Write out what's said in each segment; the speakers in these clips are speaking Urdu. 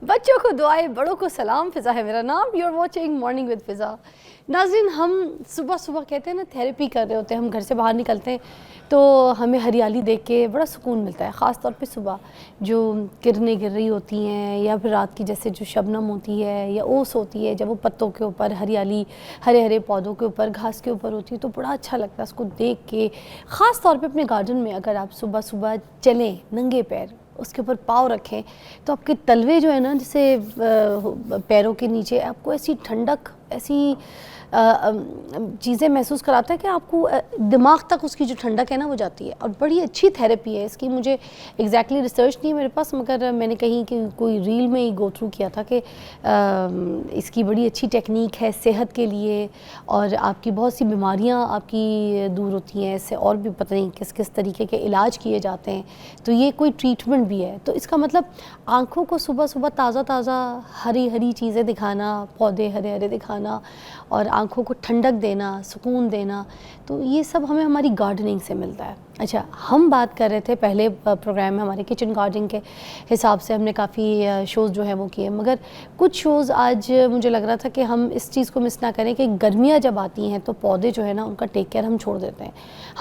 بچوں کو دعائیں، بڑوں کو سلام. فضا ہے میرا نام. You are watching morning with Fiza. ناظرین، ہم صبح صبح کہتے ہیں نا تھیراپی کر رہے ہوتے ہیں. ہم گھر سے باہر نکلتے ہیں تو ہمیں ہریالی دیکھ کے بڑا سکون ملتا ہے، خاص طور پہ صبح جو کرنیں گر رہی ہوتی ہیں، یا پھر رات کی جیسے جو شبنم ہوتی ہے یا اوس ہوتی ہے، جب وہ پتوں کے اوپر ہریالی، ہرے ہرے پودوں کے اوپر، گھاس کے اوپر ہوتی ہے تو بڑا اچھا لگتا ہے اس کو دیکھ کے. خاص طور پہ اپنے گارڈن میں اگر آپ صبح صبح چلیں ننگے پیر، اس کے اوپر پاؤں رکھیں تو آپ کے تلوے جو ہے نا، جیسے پیروں کے نیچے آپ کو ایسی ٹھنڈک، ایسی چیزیں محسوس کراتا ہے کہ آپ کو دماغ تک اس کی جو ٹھنڈک ہے نا وہ جاتی ہے. اور بڑی اچھی تھیراپی ہے اس کی. مجھے ایگزیکٹلی ریسرچ نہیں ہے میرے پاس، مگر میں نے کہیں کہ کوئی ریل میں ہی گو تھرو کیا تھا کہ اس کی بڑی اچھی ٹیکنیک ہے صحت کے لیے، اور آپ کی بہت سی بیماریاں آپ کی دور ہوتی ہیں اس سے، اور بھی پتہ نہیں کس کس طریقے کے علاج کیے جاتے ہیں. تو یہ کوئی ٹریٹمنٹ بھی ہے. تو اس کا مطلب آنکھوں کو صبح صبح تازہ تازہ ہری ہری چیزیں دکھانا، پودے ہرے ہرے دکھانا، اور آنکھوں کو ٹھنڈک دینا، سکون دینا، تو یہ سب ہمیں ہماری گارڈننگ سے ملتا ہے. اچھا، ہم بات کر رہے تھے پہلے پروگرام میں ہمارے کچن گارڈننگ کے حساب سے ہم نے کافی شوز جو ہیں وہ کیے، مگر کچھ شوز آج مجھے لگ رہا تھا کہ ہم اس چیز کو مس نہ کریں کہ گرمیاں جب آتی ہیں تو پودے جو ہے نا ان کا ٹیک کیئر ہم چھوڑ دیتے ہیں.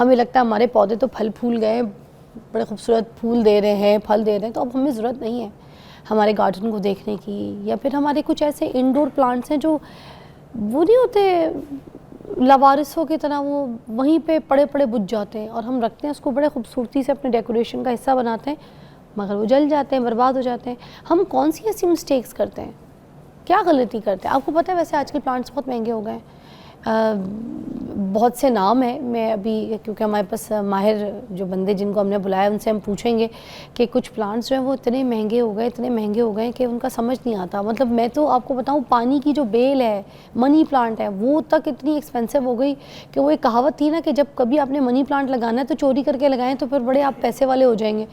ہمیں لگتا ہے ہمارے پودے تو پھل پھول گئے، بڑے خوبصورت پھول دے رہے ہیں، پھل دے رہے ہیں، تو اب ہمیں ضرورت نہیں ہے ہمارے گارڈن کو دیکھنے کی. یا پھر ہمارے کچھ ایسے انڈور پلانٹس ہیں جو وہ نہیں ہوتے لاوارثوں کی طرح، وہ وہیں پہ پڑے پڑے بجھ جاتے ہیں، اور ہم رکھتے ہیں اس کو بڑے خوبصورتی سے اپنے ڈیکوریشن کا حصہ بناتے ہیں، مگر وہ جل جاتے ہیں، برباد ہو جاتے ہیں. ہم کون سی ایسی مسٹیکس کرتے ہیں، کیا غلطی کرتے ہیں؟ آپ کو پتہ ہے ویسے آج کل پلانٹس بہت مہنگے ہو گئے ہیں. بہت سے نام ہیں، میں ابھی کیونکہ ہمارے پاس ماہر جو بندے جن کو ہم نے بلایا ان سے ہم پوچھیں گے کہ کچھ پلانٹس جو ہیں وہ اتنے مہنگے ہو گئے کہ ان کا سمجھ نہیں آتا. مطلب میں تو آپ کو بتاؤں، پانی کی جو بیل ہے، منی پلانٹ ہے، وہ تک اتنی ایکسپینسو ہو گئی کہ وہ ایک کہاوت تھی نا کہ جب کبھی آپ نے منی پلانٹ لگانا ہے تو چوری کر کے لگائیں تو پھر بڑے آپ پیسے والے ہو جائیں گے.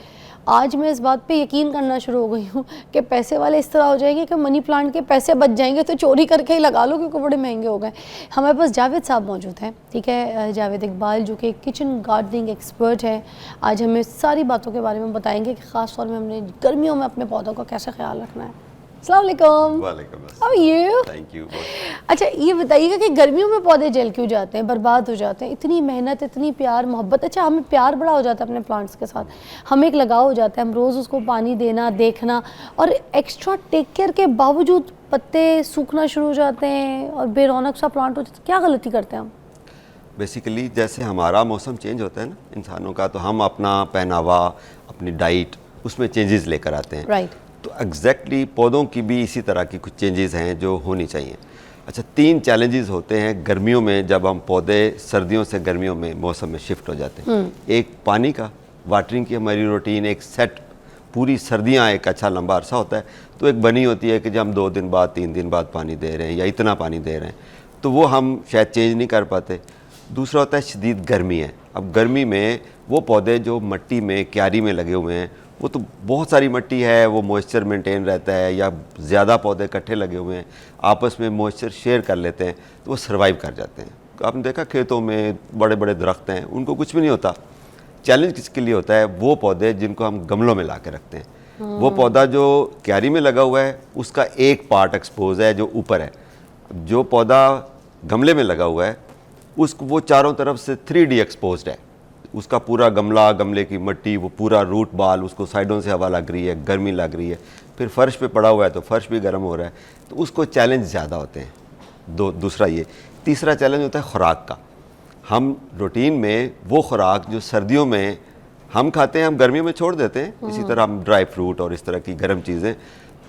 آج میں اس بات پہ یقین کرنا شروع ہو گئی ہوں کہ پیسے والے اس طرح ہو جائیں گے کہ منی پلانٹ کے پیسے بچ جائیں گے تو چوری کر کے ہی لگا لو کیونکہ بڑے مہنگے ہو گئے. ہمارے پاس جاوید صاحب موجود ہیں، ٹھیک ہے، جاوید اقبال، جو کہ کچن گارڈننگ ایکسپرٹ ہے. آج ہمیں ساری باتوں کے بارے میں بتائیں گے کہ خاص طور میں ہم نے گرمیوں میں اپنے پودوں کا کیسے خیال رکھنا ہے. السلام علیکم. وعلیکم how are you? Thank you. اچھا یہ بتائیے گا کہ گرمیوں میں پودے جل کیوں جاتے ہیں، برباد ہو جاتے ہیں؟ اتنی محنت، اتنی پیار محبت. اچھا ہمیں پیار بڑا ہو جاتا ہے اپنے پلانٹس کے ساتھ، ہمیں ایک لگاؤ ہو جاتا ہے، ہم روز اس کو پانی دینا، دیکھنا، اور ایکسٹرا ٹیک کیئر کے باوجود پتے سوکھنا شروع ہو جاتے ہیں اور بے رونق سا پلانٹ ہو جاتا ہے. کیا غلطی کرتے ہیں ہم؟ بیسیکلی جیسے ہمارا موسم چینج ہوتا ہے نا انسانوں کا، تو ہم اپنا پہناوا، اپنی ڈائٹ، اس میں چینجز لے کر آتے ہیں. رائٹ. تو ایگزیکٹلی پودوں کی بھی اسی طرح کی کچھ چینجز ہیں جو ہونی چاہیے. اچھا، 3 چیلنجز ہوتے ہیں گرمیوں میں جب ہم پودے سردیوں سے گرمیوں میں موسم میں شفٹ ہو جاتے ہیں. ایک پانی کا، واٹرنگ کی ہماری روٹین ایک سیٹ، پوری سردیاں ایک اچھا لمبا عرصہ ہوتا ہے تو ایک بنی ہوتی ہے کہ جب ہم 2 دن بعد 3 دن بعد پانی دے رہے ہیں یا اتنا پانی دے رہے ہیں، تو وہ ہم شاید چینج نہیں کر پاتے. دوسرا ہوتا ہے شدید گرمی ہے. اب گرمی میں وہ پودے جو مٹی میں، کیاری میں لگے ہوئے ہیں، وہ تو بہت ساری مٹی ہے، وہ موئسچر مینٹین رہتا ہے، یا زیادہ پودے اکٹھے لگے ہوئے ہیں آپس میں موئسچر شیئر کر لیتے ہیں تو وہ سروائیو کر جاتے ہیں. آپ نے دیکھا کھیتوں میں بڑے بڑے درخت ہیں، ان کو کچھ بھی نہیں ہوتا. چیلنج کس کے لیے ہوتا ہے؟ وہ پودے جن کو ہم گملوں میں لا کے رکھتے ہیں. وہ پودا جو کیاری میں لگا ہوا ہے اس کا ایک پارٹ ایکسپوز ہے جو اوپر ہے. جو پودا گملے میں لگا ہوا ہے اس کو وہ چاروں طرف سے 3D ایکسپوزڈ ہے. اس کا پورا گملہ، گملے کی مٹی، وہ پورا روٹ بال، اس کو سائڈوں سے ہوا لگ رہی ہے، گرمی لگ رہی ہے، پھر فرش پہ پڑا ہوا ہے تو فرش بھی گرم ہو رہا ہے، تو اس کو چیلنج زیادہ ہوتے ہیں. دوسرا یہ. تیسرا چیلنج ہوتا ہے خوراک کا. ہم روٹین میں وہ خوراک جو سردیوں میں ہم کھاتے ہیں ہم گرمیوں میں چھوڑ دیتے ہیں. اسی طرح ہم ڈرائی فروٹ اور اس طرح کی گرم چیزیں،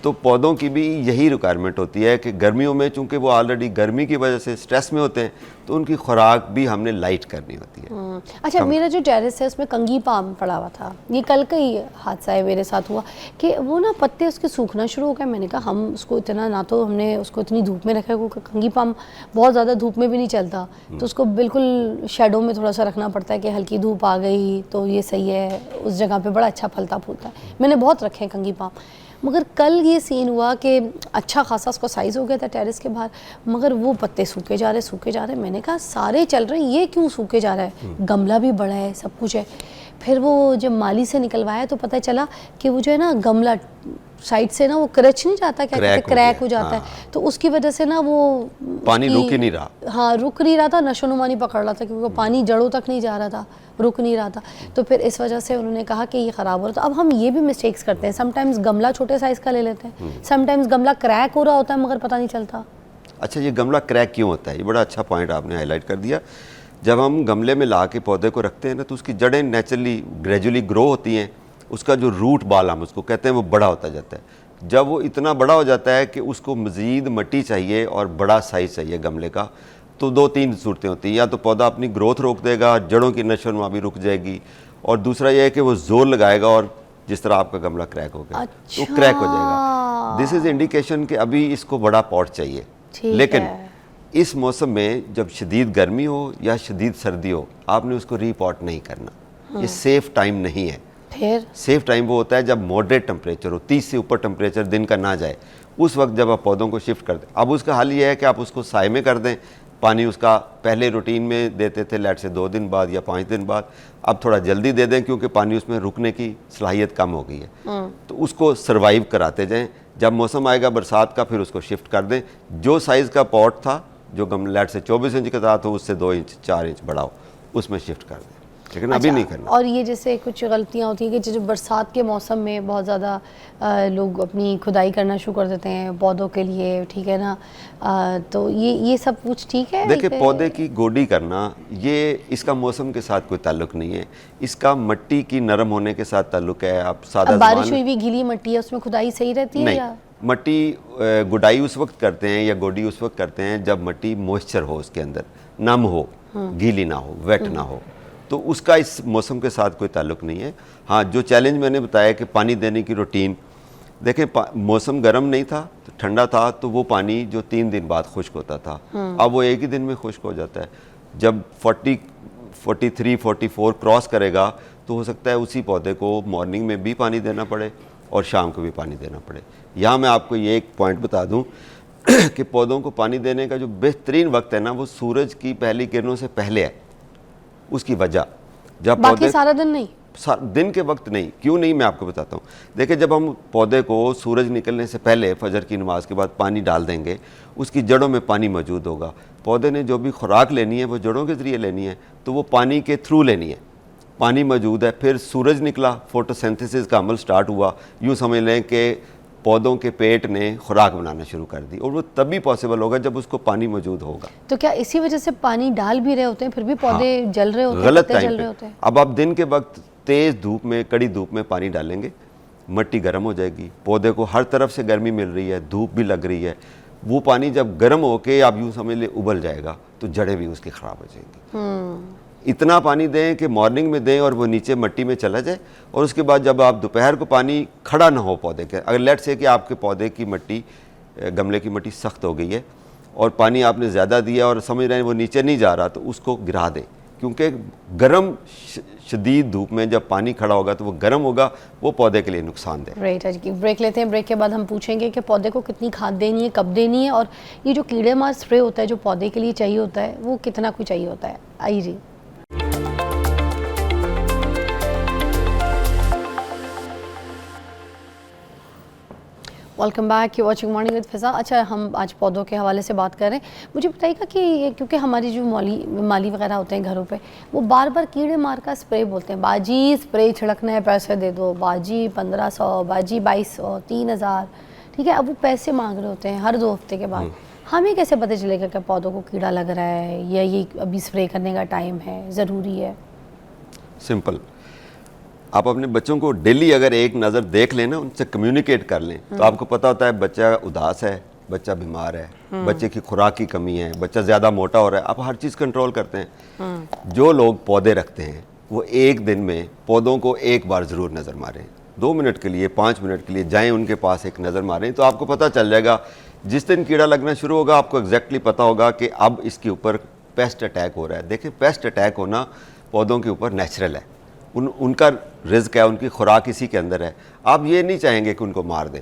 تو پودوں کی بھی یہی ریکوائرمنٹ ہوتی ہے کہ گرمیوں میں چونکہ وہ آلریڈی گرمی کی وجہ سے سٹریس میں ہوتے ہیں تو ان کی خوراک بھی ہم نے لائٹ کرنی ہوتی ہے. اچھا، میرا جو ٹیرس ہے اس میں کنگھی پام پڑا ہوا تھا. یہ کل کا ہی حادثہ ہے میرے ساتھ ہوا کہ وہ نا پتے اس کے سوکھنا شروع ہو گئے. میں نے کہا ہم اس کو اتنا، نہ تو ہم نے اس کو اتنی دھوپ میں رکھا، کیونکہ کنگھی پام بہت زیادہ دھوپ میں بھی نہیں چلتا، تو اس کو بالکل شیڈو میں تھوڑا سا رکھنا پڑتا ہے کہ ہلکی دھوپ آ گئی تو یہ صحیح ہے، اس جگہ پہ بڑا اچھا پھلتا پھولتا ہے. میں نے بہت رکھے ہیں کنگھی پام، مگر کل یہ یہ سین ہوا کہ اچھا خاصا اس کو سائز ہو گیا تھا ٹیرس کے باہر, مگر وہ پتے سوکھے جا رہے. میں نے کہا سارے چل رہے ہیں, یہ کیوں سوکھے جا رہا ہے؟ گملہ بھی بڑا ہے, سب کچھ ہے. پھر وہ جب مالی سے نکلوایا تو پتہ چلا کہ وہ جو ہے نا گملہ سائڈ سے نا وہ کرچ نہیں جاتا, کیا کہتے ہیں, کریک ہو جاتا ہے, تو اس کی وجہ سے نا وہ پانی رک ہی نہیں رہا. ہاں رک نہیں رہا تھا, نشو نما نہیں پکڑ رہا تھا, کیونکہ پانی جڑوں تک نہیں جا رہا تھا, رک نہیں رہا تھا. تو پھر اس وجہ سے انہوں نے کہا کہ یہ خراب ہو رہا تھا. اب ہم یہ بھی مسٹیکس کرتے ہیں, سم ٹائمز گملہ چھوٹے سائز کا لے لیتے ہیں, سم ٹائمز گملہ کریک ہو رہا ہوتا ہے مگر پتہ نہیں چلتا. اچھا, یہ گملہ کریک کیوں ہوتا ہے؟ یہ بڑا اچھا پوائنٹ آپ نے ہائی لائٹ کر دیا. جب ہم گملے میں لا کے پودے کو رکھتے ہیں نا تو اس کی جڑیں نیچرلی گریجولی گرو ہوتی ہیں, اس کا جو روٹ بال ہم اس کو کہتے ہیں وہ بڑا ہوتا جاتا ہے. جب وہ اتنا بڑا ہو جاتا ہے کہ اس کو مزید مٹی چاہیے اور بڑا سائز چاہیے گملے کا, تو 2-3 صورتیں ہوتی ہیں. یا تو پودا اپنی گروتھ روک دے گا, جڑوں کی نشو و نما بھی رک جائے گی, اور دوسرا یہ ہے کہ وہ زور لگائے گا اور جس طرح آپ کا گملہ کریک ہو گیا تو کریک ہو جائے گا. دس از انڈیکیشن کہ ابھی اس کو بڑا پاٹ چاہیے. لیکن اس موسم میں جب شدید گرمی ہو یا شدید سردی ہو, آپ نے اس کو ری پاٹ نہیں کرنا. یہ سیف ٹائم نہیں ہے. سیف ٹائم وہ ہوتا ہے جب ماڈریٹ ٹمپریچر ہو, 30 سے اوپر ٹمپریچر دن کا نہ جائے, اس وقت جب آپ پودوں کو شفٹ کر دیں. اب اس کا حل یہ ہے کہ آپ اس کو سائے میں کر دیں. پانی اس کا پہلے روٹین میں دیتے تھے لیٹ سے 2 دن بعد یا 5 دن بعد, اب تھوڑا جلدی دے دیں کیونکہ پانی اس میں رکنے کی صلاحیت کم ہو گئی ہے. تو اس کو سروائیو کراتے جائیں. جب موسم آئے گا برسات کا پھر اس کو شفٹ کر دیں. جو سائز کا پاٹ تھا, جو لیٹ سے 24 انچ کا تھا, تو اس سے 2 انچ 4 انچ بڑھاؤ, اس میں شفٹ کر دیں, لیکن ابھی نہیں کرنا. اور یہ جیسے کچھ غلطیاں ہوتی ہیں کہ جو برسات کے موسم میں بہت زیادہ لوگ اپنی کھدائی کرنا شروع کر دیتے ہیں پودوں کے لیے, ٹھیک ہے نا, تو یہ سب کچھ ٹھیک ہے؟ دیکھیں, پودے کی گوڈی کرنا یہ اس کا موسم کے ساتھ کوئی تعلق نہیں ہے, اس کا مٹی کی نرم ہونے کے ساتھ تعلق ہے. آپ سادہ بارش ہوئی بھی گیلی مٹی ہے, اس میں کھدائی صحیح رہتی ہے؟ یا مٹی گڈائی اس وقت کرتے ہیں یا گوڈی اس وقت کرتے ہیں جب مٹی موئسچر ہو, اس کے اندر نم ہو, گیلی نہ ہو, ویٹ نہ ہو, تو اس کا اس موسم کے ساتھ کوئی تعلق نہیں ہے. ہاں, جو چیلنج میں نے بتایا کہ پانی دینے کی روٹین, دیکھیں موسم گرم نہیں تھا, ٹھنڈا تھا, تو وہ پانی جو 3 دن بعد خشک ہوتا تھا اب وہ ایک ہی دن میں خشک ہو جاتا ہے. جب 40 43 44 کراس کرے گا تو ہو سکتا ہے اسی پودے کو مارننگ میں بھی پانی دینا پڑے اور شام کو بھی پانی دینا پڑے. یہاں میں آپ کو یہ ایک پوائنٹ بتا دوں کہ پودوں کو پانی دینے کا جو بہترین وقت ہے نا, وہ سورج کی پہلی کرنوں سے پہلے ہے. اس کی وجہ جب باقی سارا دن نہیں, دن کے وقت نہیں. کیوں نہیں, میں آپ کو بتاتا ہوں. دیکھیں, جب ہم پودے کو سورج نکلنے سے پہلے فجر کی نماز کے بعد پانی ڈال دیں گے, اس کی جڑوں میں پانی موجود ہوگا. پودے نے جو بھی خوراک لینی ہے وہ جڑوں کے ذریعے لینی ہے, تو وہ پانی کے تھرو لینی ہے. پانی موجود ہے, پھر سورج نکلا, فوٹوسینتھسس کا عمل سٹارٹ ہوا. یوں سمجھ لیں کہ پودوں کے پیٹ نے خوراک بنانا شروع کر دی, اور وہ تبھی پاسبل ہوگا جب اس کو پانی موجود ہوگا. تو کیا اسی وجہ سے پانی ڈال بھی رہے ہوتے ہیں پھر بھی پودے جل رہے ہوتے ہیں؟ غلط ٹائم پہ. اب آپ دن کے وقت تیز دھوپ میں, کڑی دھوپ میں پانی ڈالیں گے, مٹی گرم ہو جائے گی, پودے کو ہر طرف سے گرمی مل رہی ہے, دھوپ بھی لگ رہی ہے. وہ پانی جب گرم ہو کے آپ یوں سمجھ لیں ابل جائے گا, تو جڑیں بھی اس کی خراب ہو جائیں گی. اتنا پانی دیں کہ مارننگ میں دیں اور وہ نیچے مٹی میں چلا جائے, اور اس کے بعد جب آپ دوپہر کو پانی کھڑا نہ ہو پودے کے, اگر لیٹ سے کہ آپ کے پودے کی مٹی, گملے کی مٹی سخت ہو گئی ہے اور پانی آپ نے زیادہ دیا اور سمجھ رہے ہیں وہ نیچے نہیں جا رہا, تو اس کو گرا دیں. کیونکہ گرم شدید دھوپ میں جب پانی کھڑا ہوگا تو وہ گرم ہوگا, وہ پودے کے لیے نقصان دہ. رائٹ, بریک لیتے ہیں. بریک کے بعد ہم پوچھیں گے کہ پودے کو کتنی کھاد دینی ہے, کب دینی ہے, اور یہ جو کیڑے مار اسپرے ہوتا ہے جو پودے کے لیے چاہیے ہوتا ہے وہ کتنا کوئی چاہیے ہوتا ہے. آئیے جی. Welcome back, you watching morning with Faza. اچھا, ہم آج پودوں کے حوالے سے بات کر رہے ہیں. مجھے بتائیے گا کہ کیونکہ ہماری جو مالی وغیرہ ہوتے ہیں گھروں پہ, وہ بار بار کیڑے مار کا اسپرے بولتے ہیں. باجی اسپرے چھڑکنا ہے, پیسے دے دو, باجی 1500, باجی 2200, 3000, ٹھیک ہے. اب وہ پیسے مانگ رہے ہوتے ہیں ہر 2 ہفتے کے بعد. ہمیں کیسے پتہ چلے گا کہ پودوں کو کیڑا لگ رہا ہے یا یہ ابھی اسپرے کرنے کا ٹائم ہے, ضروری ہے؟ سمپل, آپ اپنے بچوں کو ڈیلی اگر ایک نظر دیکھ لیں نا, ان سے کمیونیکیٹ کر لیں, تو آپ کو پتہ ہوتا ہے بچہ اداس ہے, بچہ بیمار ہے, بچے کی خوراک کی کمی ہے, بچہ زیادہ موٹا ہو رہا ہے. آپ ہر چیز کنٹرول کرتے ہیں. جو لوگ پودے رکھتے ہیں وہ ایک دن میں پودوں کو ایک بار ضرور نظر ماریں, 2 منٹ کے لیے, 5 منٹ کے لیے جائیں ان کے پاس, ایک نظر ماریں, تو آپ کو پتہ چل جائے گا. جس دن کیڑا لگنا شروع ہوگا آپ کو ایگزیکٹلی پتہ ہوگا کہ اب اس کے اوپر پیسٹ اٹیک ہو رہا ہے. دیکھیں, پیسٹ اٹیک ہونا پودوں کے اوپر نیچرل ہے, ان کا رزق ہے, ان کی خوراک اسی کے اندر ہے. آپ یہ نہیں چاہیں گے کہ ان کو مار دیں.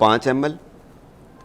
5 ml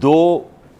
2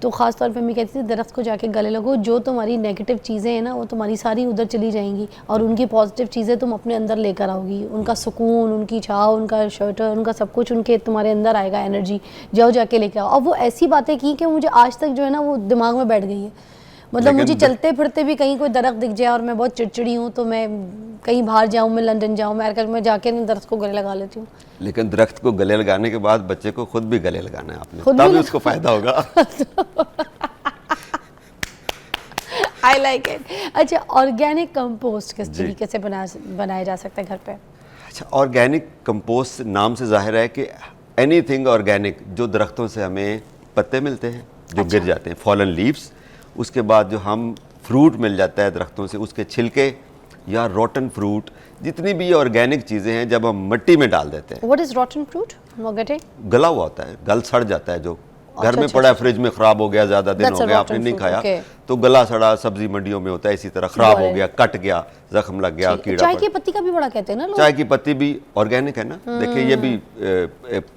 تو خاص طور پہ میں کہتی تھی درخت کو جا کے گلے لگو, جو تمہاری نیگیٹو چیزیں ہیں نا وہ تمہاری ساری ادھر چلی جائیں گی, اور ان کی پازیٹیو چیزیں تم اپنے اندر لے کر آؤ گی, ان کا سکون, ان کی چھاؤ, ان کا شیلٹر, ان کا سب کچھ ان کے تمہارے اندر آئے گا, انرجی جاؤ جا کے لے کے آؤ. اور وہ ایسی باتیں کی کہ مجھے آج تک جو ہے نا وہ دماغ میں بیٹھ گئی ہے. مطلب مجھے چلتے پھرتے بھی کہیں کوئی درخت دکھ جائے اور میں بہت چڑچڑی ہوں تو میں کہیں باہر جاؤں, میں لندن جاؤں, میں جا کے درخت کو گلے لگا لیتی ہوں. لیکن درخت کو گلے لگانے کے بعد بچے کو خود بھی گلے لگانا ہے آپ نے, تب اس کو فائدہ ہوگا. I like it. اچھا, آرگینک کمپوسٹ کس طریقے سے بنایا جا سکتا ہے گھر پہ؟ اچھا, آرگینک کمپوسٹ نام سے ظاہر ہے کہ اینی تھنگ آرگینک, جو درختوں سے ہمیں پتے ملتے ہیں جو گر جاتے ہیں, فالن لیوز, اس کے بعد جو ہم فروٹ مل جاتا ہے درختوں سے, اس کے چھلکے یا روٹن فروٹ, جتنی بھی یہ آرگینک چیزیں ہیں جب ہم مٹی میں ڈال دیتے ہیں. What is rotten fruit? گلا ہوا ہوتا ہے, گل سڑ جاتا ہے, جو گھر میں پڑا ہے فریج میں خراب ہو گیا, زیادہ دن ہو گیا آپ نے نہیں کھایا, تو گلا سڑا سبزی منڈیوں میں ہوتا ہے, اسی طرح خراب ہو گیا, کٹ گیا, زخم لگ گیا, کیڑا. چائے کی پتی کا بھی بڑا کہتے ہیں نا لوگ. چائے کی پتی بھی آرگینک ہے نا, دیکھیں یہ بھی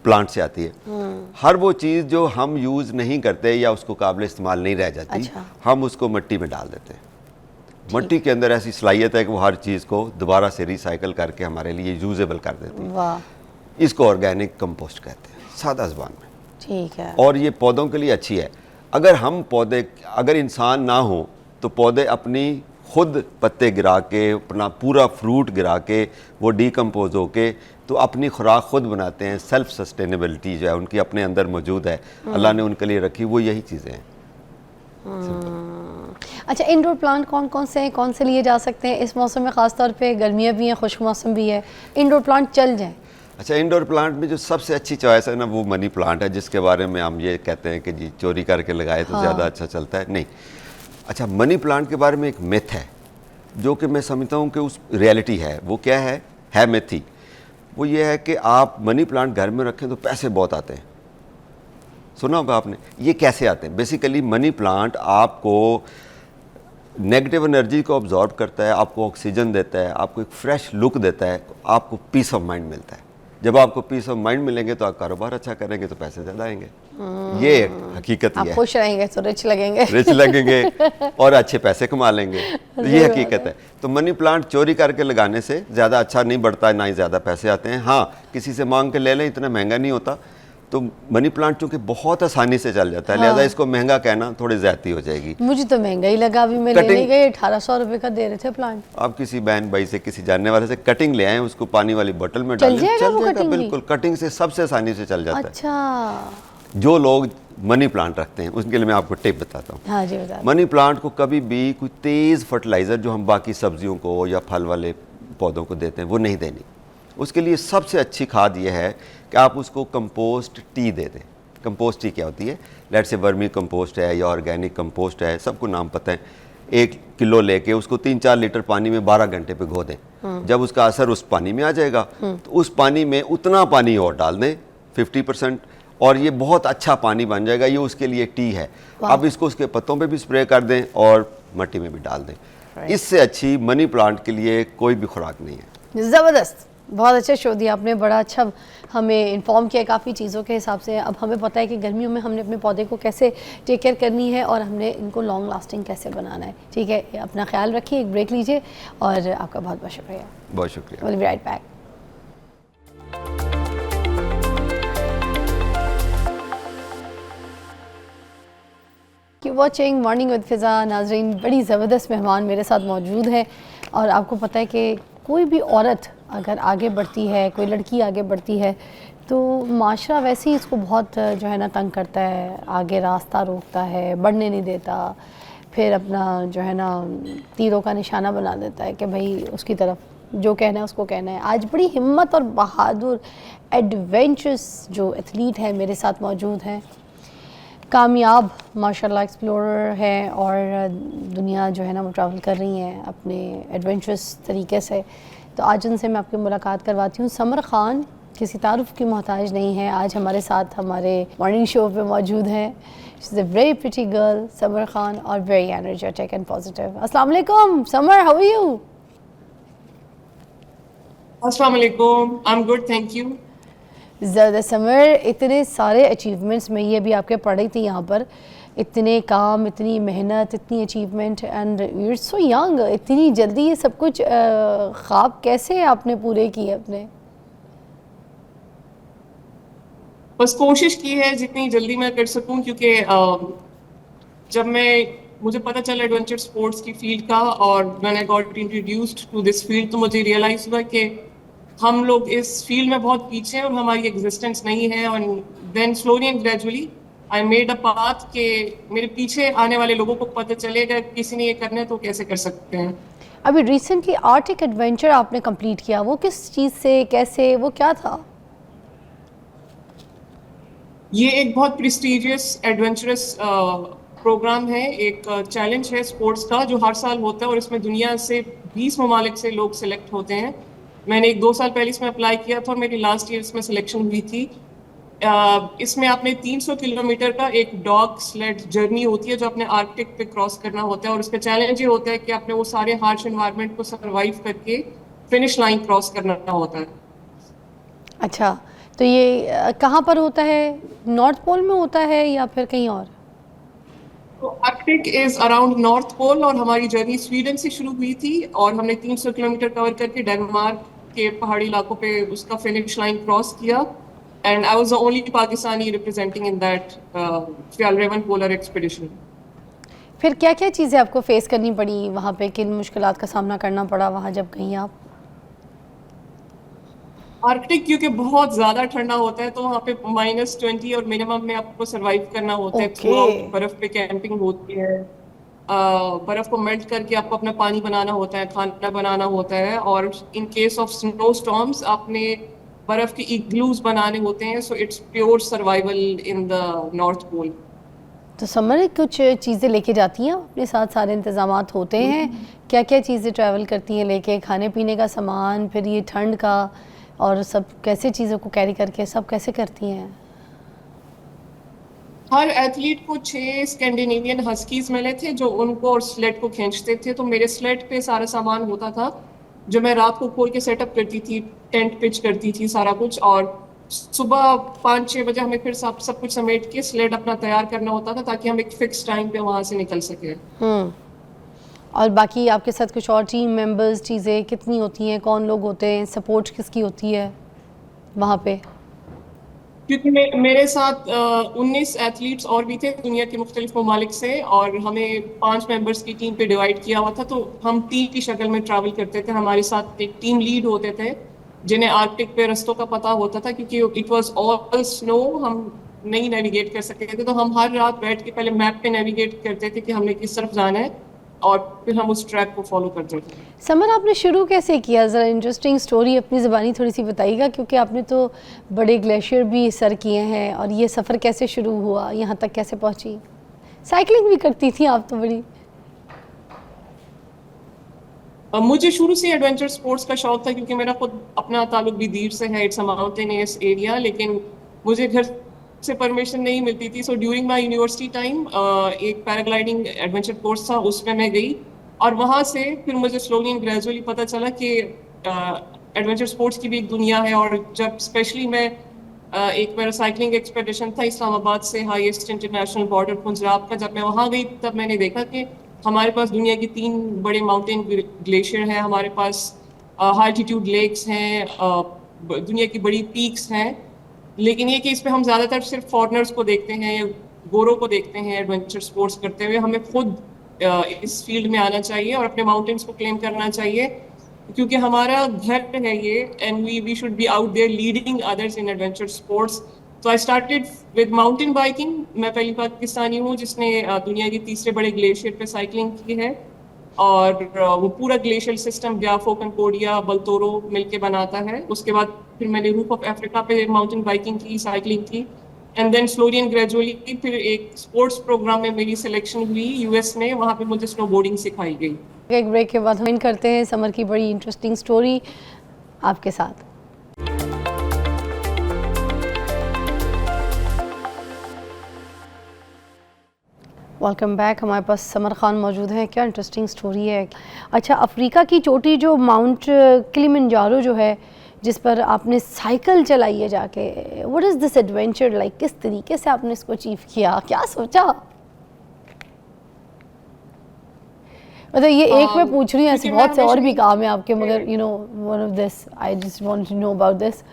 پلانٹ سے آتی ہے. ہر وہ چیز جو ہم یوز نہیں کرتے یا اس کو قابل استعمال نہیں رہ جاتی, ہم اس کو مٹی میں ڈال دیتے ہیں. مٹی کے اندر ایسی صلاحیت ہے کہ وہ ہر چیز کو دوبارہ سے ریسائیکل کر کے ہمارے لیے یوزیبل کر دیتی ہے. اس کو آرگینک کمپوسٹ کہتے ہیں سادہ زبان میں. ٹھیک ہے. اور یہ پودوں کے لیے اچھی ہے. اگر انسان نہ ہو تو پودے اپنی خود پتے گرا کے, اپنا پورا فروٹ گرا کے, وہ ڈیکمپوز ہو کے تو اپنی خوراک خود بناتے ہیں. سیلف سسٹینیبلٹی جو ہے ان کی اپنے اندر موجود ہے, اللہ نے ان کے لیے رکھی, وہ یہی چیزیں ہیں. اچھا, انڈور پلانٹ کون کون سے ہیں, کون سے لیے جا سکتے ہیں اس موسم میں, خاص طور پہ گرمیاں بھی ہیں, خشک موسم بھی ہے, انڈور پلانٹ چل جائیں؟ اچھا, انڈور پلانٹ میں جو سب سے اچھی چوائس ہے نا وہ منی پلانٹ ہے, جس کے بارے میں ہم یہ کہتے ہیں کہ جی چوری کر کے لگائے تو زیادہ اچھا چلتا ہے. نہیں. اچھا, منی پلانٹ کے بارے میں ایک میتھ ہے جو کہ میں سمجھتا ہوں کہ اس ریئلٹی ہے. وہ کیا ہے میتھ ہی. وہ یہ ہے کہ آپ منی پلانٹ گھر میں رکھیں تو پیسے بہت آتے ہیں. سنا ہوگا آپ نے. یہ کیسے آتے ہیں؟ بیسیکلی منی پلانٹ آپ کو نیگیٹو انرجی کو ابزارب کرتا ہے, آپ کو آکسیجن دیتا ہے, آپ کو ایک فریش لک دیتا ہے, آپ کو پیس آف مائنڈ ملتا ہے. جب آپ کو پیس آف مائنڈ ملیں گے تو آپ کاروبار اچھا کریں گے تو پیسے زیادہ آئیں گے. یہ حقیقت ہی ہے. آپ خوش رہیں گے تو رچ لگیں گے اور اچھے پیسے کما لیں گے. یہ حقیقت ہے. تو منی پلانٹ چوری کر کے لگانے سے زیادہ اچھا نہیں بڑھتا ہے, نہ ہی زیادہ پیسے آتے ہیں. ہاں, کسی سے مانگ کے لے لیں, اتنا مہنگا نہیں ہوتا. تو منی پلانٹ چونکہ بہت آسانی سے چل جاتا ہے, لہٰذا اس کو مہنگا کہنا تھوڑی زیادتی ہو جائے گی. مجھے تو مہنگا ہی لگا, ابھی میں لینے گئی 1800 روپے کا دے رہے تھے پلانٹ. آپ کسی بہن بھائی سے, کسی جاننے والے سے کٹنگ لے آئیں, اس کو پانی والی بوٹل میں ڈالیں, چل جائے گا. بالکل, کٹنگ سے سب سے آسانی سے چل جاتا ہے. اچھا, جو لوگ منی پلانٹ رکھتے ہیں اس کے لیے میں آپ کو ٹپ بتاتا ہوں. ہاں جی, بتا. منی پلانٹ کو کبھی بھی کوئی تیز فرٹیلائزر جو ہم باقی سبزیوں کو یا پھل والے پودوں کو دیتے ہیں وہ نہیں دینی. اس کے لیے سب سے اچھی کھاد یہ ہے کہ آپ اس کو کمپوسٹ ٹی دے دیں. کمپوسٹ ٹی کیا ہوتی ہے؟ لیٹ سے ورمی کمپوسٹ ہے یا آرگینک کمپوسٹ ہے, سب کو نام پتہ ہے. 1 کلو لے کے اس کو 3-4 لیٹر پانی میں 12 گھنٹے پہ گھو دیں. جب اس کا اثر اس پانی میں آ جائے گا تو اس پانی میں اتنا پانی اور ڈال دیں 50%, اور یہ بہت اچھا پانی بن جائے گا. یہ اس کے لیے ٹی ہے. اب اس کو اس کے پتوں پہ بھی اسپرے کر دیں اور مٹی میں بھی ڈال دیں. اس سے اچھی منی پلانٹ کے لیے کوئی بھی خوراک نہیں ہے. زبردست, بہت اچھا شو دیا آپ نے, بڑا اچھا ہمیں انفارم کیا کافی چیزوں کے حساب سے. اب ہمیں پتہ ہے کہ گرمیوں میں ہم نے اپنے پودے کو کیسے ٹیک کیئر کرنی ہے اور ہم نے ان کو لانگ لاسٹنگ کیسے بنانا ہے. ٹھیک ہے, اپنا خیال رکھیے, ایک بریک لیجیے, اور آپ کا بہت بہت شکریہ. بہت شکریہ. We'll be right back. Watching morning with Fiza. ناظرین, بڑی زبردست مہمان میرے ساتھ موجود ہیں, اور آپ کو پتہ ہے کہ کوئی بھی عورت اگر آگے بڑھتی ہے, کوئی لڑکی آگے بڑھتی ہے, تو معاشرہ ویسے ہی اس کو بہت جو ہے نا تنگ کرتا ہے, آگے راستہ روکتا ہے, بڑھنے نہیں دیتا, پھر اپنا جو ہے نا تیروں کا نشانہ بنا دیتا ہے کہ بھائی اس کی طرف جو کہنا ہے اس کو کہنا ہے. آج بڑی ہمت اور بہادر ایڈونچرس جو ایتھلیٹ ہیں میرے ساتھ موجود ہیں, کامیاب ماشاءاللہ ایکسپلورر ہے, اور دنیا جو ہے نا وہ ٹریول کر رہی ہیں اپنے ایڈونچرس طریقے سے. تو آج ان سے میں آپ کی ملاقات کرواتی ہوں. سمر خان کسی تعارف کی محتاج نہیں ہے, آج ہمارے ساتھ ہمارے مارننگ شو پہ موجود ہیں. شی از اے ویری پریٹی گرل, سمر خان, اور ویری انرجیٹک اینڈ پازیٹیو. السلام علیکم سمر, ہاؤ آر یو؟ السلام علیکم, I am good, thank you. زیادہ سمر, اتنے سارے اچیومنٹس میں یہ بھی آپ کے پڑھ رہی تھی یہاں پر اتنے کام, اتنی محنت, اتنی achievement, and you are so young, اتنی جلدی یہ سب کچھ خواب کیسے آپ نے پورے کیے اپنے؟ بس کوشش کی ہے جتنی جلدی میں کر سکوں, کیونکہ جب مجھے پتہ چلا ایڈونچر اسپورٹس کی فیلڈ کا اور when I got introduced to this field تو مجھے ریئلائز ہوا کہ ہم لوگ اس فیلڈ میں بہت پیچھے ہیں اور ہماری ایگزسٹنس نہیں ہے. اور then slowly and gradually I made a path کہ میرے پیچھے آنے والے لوگوں کو پتہ چلے گا کسی نے یہ کرنا ہے تو کیسے کر سکتے ہیں. ابھی ریسنٹلی آرٹک ایڈونچر آپ نے کمپلیٹ کیا, وہ کس چیز سے, کیسے, وہ کیا تھا؟ یہ ایک بہت پریسٹیجیس ایڈونچرس پروگرام ہے, ایک چیلنج ہے اسپورٹس کا جو ہر سال ہوتا ہے اور اس میں دنیا سے 20 ممالک سے لوگ سلیکٹ ہوتے ہیں. میں نے 2 سال پہلے اس میں اپلائی کیا تھا اور میری لاسٹ ایئر اس میں سلیکشن ہوئی تھی. اس میں آپ نے 300 کلومیٹر کا ایک ڈاگ سلیڈ جرنی ہوتی ہے جو آپ نے آرکٹک پہ کراس کرنا ہوتا ہے, اور اس کا چیلنج یہ ہوتا ہے کہ آپ نے وہ سارے ہارش انوائرمنٹ کو سروائیو کر کے فنش لائن کراس کرنا ہوتا ہے. اچھا, تو یہ کہاں پر ہوتا ہے, نارتھ پول میں ہوتا ہے یا پھر کہیں اور؟ آرکٹک از اراؤنڈ نارتھ پول, اور ہماری جرنی سویڈن سے شروع ہوئی تھی اور ہم نے 300 کلومیٹر کور کر کے ڈینمارک کے پہاڑی علاقوں پہ اس کا فنش لائن کراس کیا. And I was the only Pakistani representing in that Fjallraven polar expedition. پھر کیا کیا چیزیں آپ کو فیس کرنی پڑی وہاں پہ, کن مشکلات کا سامنا کرنا پڑا وہاں جب گئیں آپ؟ آرکٹک کیونکہ بہت زیادہ ٹھنڈا ہوتا ہے تو وہاں پہ -20 اور منیمم میں آپ کو سروائیو کرنا ہوتا ہے. تھرو آؤٹ برف پہ کیمپنگ ہوتی ہے, برف کو میلٹ کر کے آپ کو اپنا پانی بنانا ہوتا ہے, کھانا بنانا ہوتا ہے, اور in case of snow storms آپ نے برف کے ایگلوز بنانے ہوتے ہیں. So it's pure survival in the north pole. تو سمر کچھ چیزیں لے کے جاتی ہیں اپنے ساتھ, سارے انتظامات ہوتے ہیں, کیا کیا چیزیں ٹریول کرتی ہیں لے کے, کھانے پینے کا سامان, پھر یہ ٹھنڈ کا, اور سب کیسے چیزوں کو کیری کر کے سب کیسے کرتی ہیں؟ ہر ایتھلیٹ کو 6 اسکینڈینیوین ہسکیز ملے تھے جو ان کو اور سلیٹ کو کھینچتے تھے. تو میرے سلیٹ پہ سارا سامان ہوتا تھا جو میں رات کو کھول کے سیٹ اپ کرتی تھی, ٹینٹ پچ کرتی تھی سارا کچھ, اور صبح 5-6 بجے ہمیں پھر سب کچھ سمیٹ کے سلیٹ اپنا تیار کرنا ہوتا تھا تاکہ ہم ایک فکس ٹائم پہ وہاں سے نکل سکیں. اور باقی آپ کے ساتھ کچھ اور ٹیم ممبرز چیزیں کتنی ہوتی ہیں, کون لوگ ہوتے ہیں, سپورٹ کس کی ہوتی ہے وہاں پہ؟ کیونکہ میرے ساتھ 19 ایتھلیٹس اور بھی تھے دنیا کے مختلف ممالک سے, اور ہمیں 5 ممبرس کی ٹیم پہ ڈیوائڈ کیا ہوا تھا. تو ہم ٹیم کی شکل میں ٹریول کرتے تھے. ہمارے ساتھ ایک ٹیم لیڈ ہوتے تھے جنہیں آرکٹک پہ رستوں کا پتہ ہوتا تھا, کیونکہ اٹ واز آل سنو, ہم نہیں نیویگیٹ کر سکتے تھے. تو ہم ہر رات بیٹھ کے پہلے میپ پہ نیویگیٹ کرتے تھے کہ ہم نے کس طرف جانا ہے, اور پھر ہم اس ٹریک کو فالو کرتے تھے. سمر آپ نے شروع کیسے کیا, ذرا انٹرسٹنگ سٹوری اپنی زبانی تھوڑی سی بتائیے گا, کیونکہ آپ نے تو بڑے گلیشیئر بھی سر کیے ہیں, اور یہ سفر کیسے شروع ہوا, یہاں تک کیسے پہنچی؟ سائیکلنگ بھی کرتی تھیں آپ تو بڑی. مجھے شروع سے ایڈونچر اسپورٹس کا شوق تھا کیونکہ میرا خود اپنا تعلق بھی دیر سے ہے, اٹس اے ماؤنٹینیس ایریا, لیکن مجھے گھر سے پرمیشن نہیں ملتی تھی. So during my university time ایک پیراگلائڈنگ ایڈونچر کورس تھا, اس میں گئی, اور وہاں سے پھر مجھے سلولی اینڈ گریجولی پتہ چلا کہ ایڈونچر اسپورٹس کی بھی ایک دنیا ہے. اور جب اسپیشلی میں ایک میرا سائیکلنگ ایکسپیڈیشن تھا اسلام آباد سے ہائیسٹ انٹرنیشنل بارڈر پنجاب کا, جب میں وہاں گئی تب میں نے دیکھا کہ ہمارے پاس دنیا کی 3 بڑے ماؤنٹین گلیشیئر ہیں, ہمارے پاس ہائی الٹیٹیوڈ لیکس ہیں, دنیا کی بڑی پیکس ہیں, لیکن یہ کہ اس پہ ہم زیادہ تر صرف فارنرز کو دیکھتے ہیں, گوروں کو دیکھتے ہیں ایڈونچر اسپورٹس کرتے ہوئے. ہمیں خود اس فیلڈ میں آنا چاہیے اور اپنے ماؤنٹینس کو کلیم کرنا چاہیے, کیونکہ ہمارا گھر ہے یہ, and we should be out there leading others in adventure sports. تو I started with mountain biking. میں پہلی پاکستانی ہوں جس نے دنیا کے 3 بڑے گلیشیئر پہ سائیکلنگ کی ہے, اور وہ پورا گلیشیئر سسٹم گیافو, کنکوڈیا, بلتورو مل کے بناتا ہے. اس کے بعد پھر میں نے روپ آف افریقہ پہ ماؤنٹین بائکنگ کی, سائیکلنگ کی, and then slowly and gradually پھر ایک اسپورٹس پروگرام میں میری سلیکشن ہوئی یو ایس میں, وہاں پہ مجھے اسنو بورڈنگ سکھائی گئی. ایک بریک کے بعد ہم کرتے ہیں سمر کی بڑی انٹرسٹنگ سٹوری آپ کے ساتھ. Welcome back. ہمارے پاس سمر خان موجود ہیں. کیا انٹرسٹنگ سٹوری ہے. اچھا, افریقہ کی چوٹی جو ماؤنٹ کلیمنجارو جو ہے جس پر آپ نے سائیکل چلائی ہے جا کے, what is this adventure like, کس طریقے سے آپ نے اس کو اچیو کیا, کیا سوچا؟ مطلب یہ ایک میں پوچھ رہی ہوں، ایسے کیونکہ میں بہت سے اور بھی ہمیشہ کام ہیں آپ کے، مگر you know one of this I just want to know about this.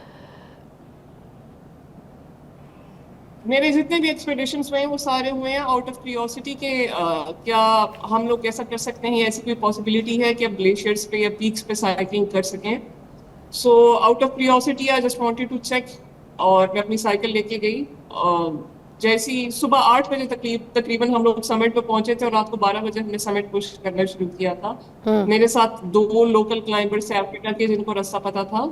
میرے جتنے بھی ایکسپیڈیشنس ہوئے ہیں وہ سارے ہوئے ہیں آؤٹ آف کیوریوسٹی کہ کیا ہم لوگ ایسا کر سکتے ہیں، ایسی کوئی پاسبلٹی ہے کہ اب گلیشیئرس پہ یا پیکس پہ سائیکلنگ کر سکیں. So out of curiosity I just wanted to check, اور میں اپنی سائیکل لے کے گئی. جیسی صبح 8 بجے تقریباً ہم لوگ سمٹ پہ پہنچے تھے، اور رات کو 12 بجے ہم نے سمٹ پش کرنا شروع کیا تھا. میرے ساتھ 2 لوکل کلائمبرس تھے افریقہ کے جن کو راستہ پتہ تھا.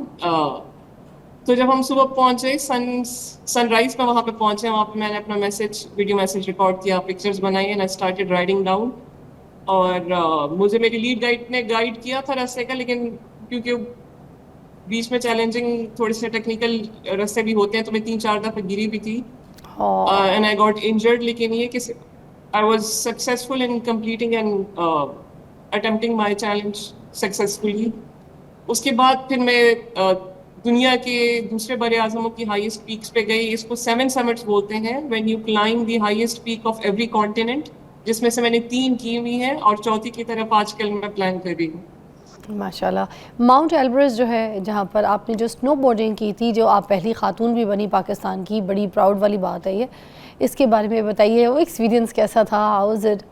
تو جب ہم صبح پہنچے سن رائز پہ وہاں پہ پہنچے، وہاں پہ میں نے اپنا ویڈیو میسج ریکارڈ کیا، پکچرز بنائی، and I started riding down. اور مجھے میری لیڈ گائیڈ نے گائیڈ کیا تھا راستے کا، لیکن کیونکہ بیچ میں چیلنجنگ تھوڑے سے ٹیکنیکل راستے بھی ہوتے ہیں تو میں 3-4 دفعہ گری بھی تھی اینڈ آئی گاٹ انجرڈ. لیکن یہ کہ I was successful in completing and attempting my challenge successfully. اس کے بعد پھر میں دنیا کے دوسرے بر اعظموں کی ہائیسٹ پیکس پہ گئی. اس کو 7 سمٹس بولتے ہیں، when you climb the highest peak of every continent, جس میں سے میں نے 3 کی ہوئی ہیں، اور چوتھی کی طرف آج کل میں پلان کر رہی ہوں. ماشاء اللہ. ماؤنٹ ایلبرس جو ہے، جہاں پر آپ نے جو سنو بورڈنگ کی تھی، جو آپ پہلی خاتون بھی بنی پاکستان کی، بڑی پراؤڈ والی بات ہے یہ. اس کے بارے میں بتائیے، وہ ایکسپیرینس کیسا تھا؟ How is it?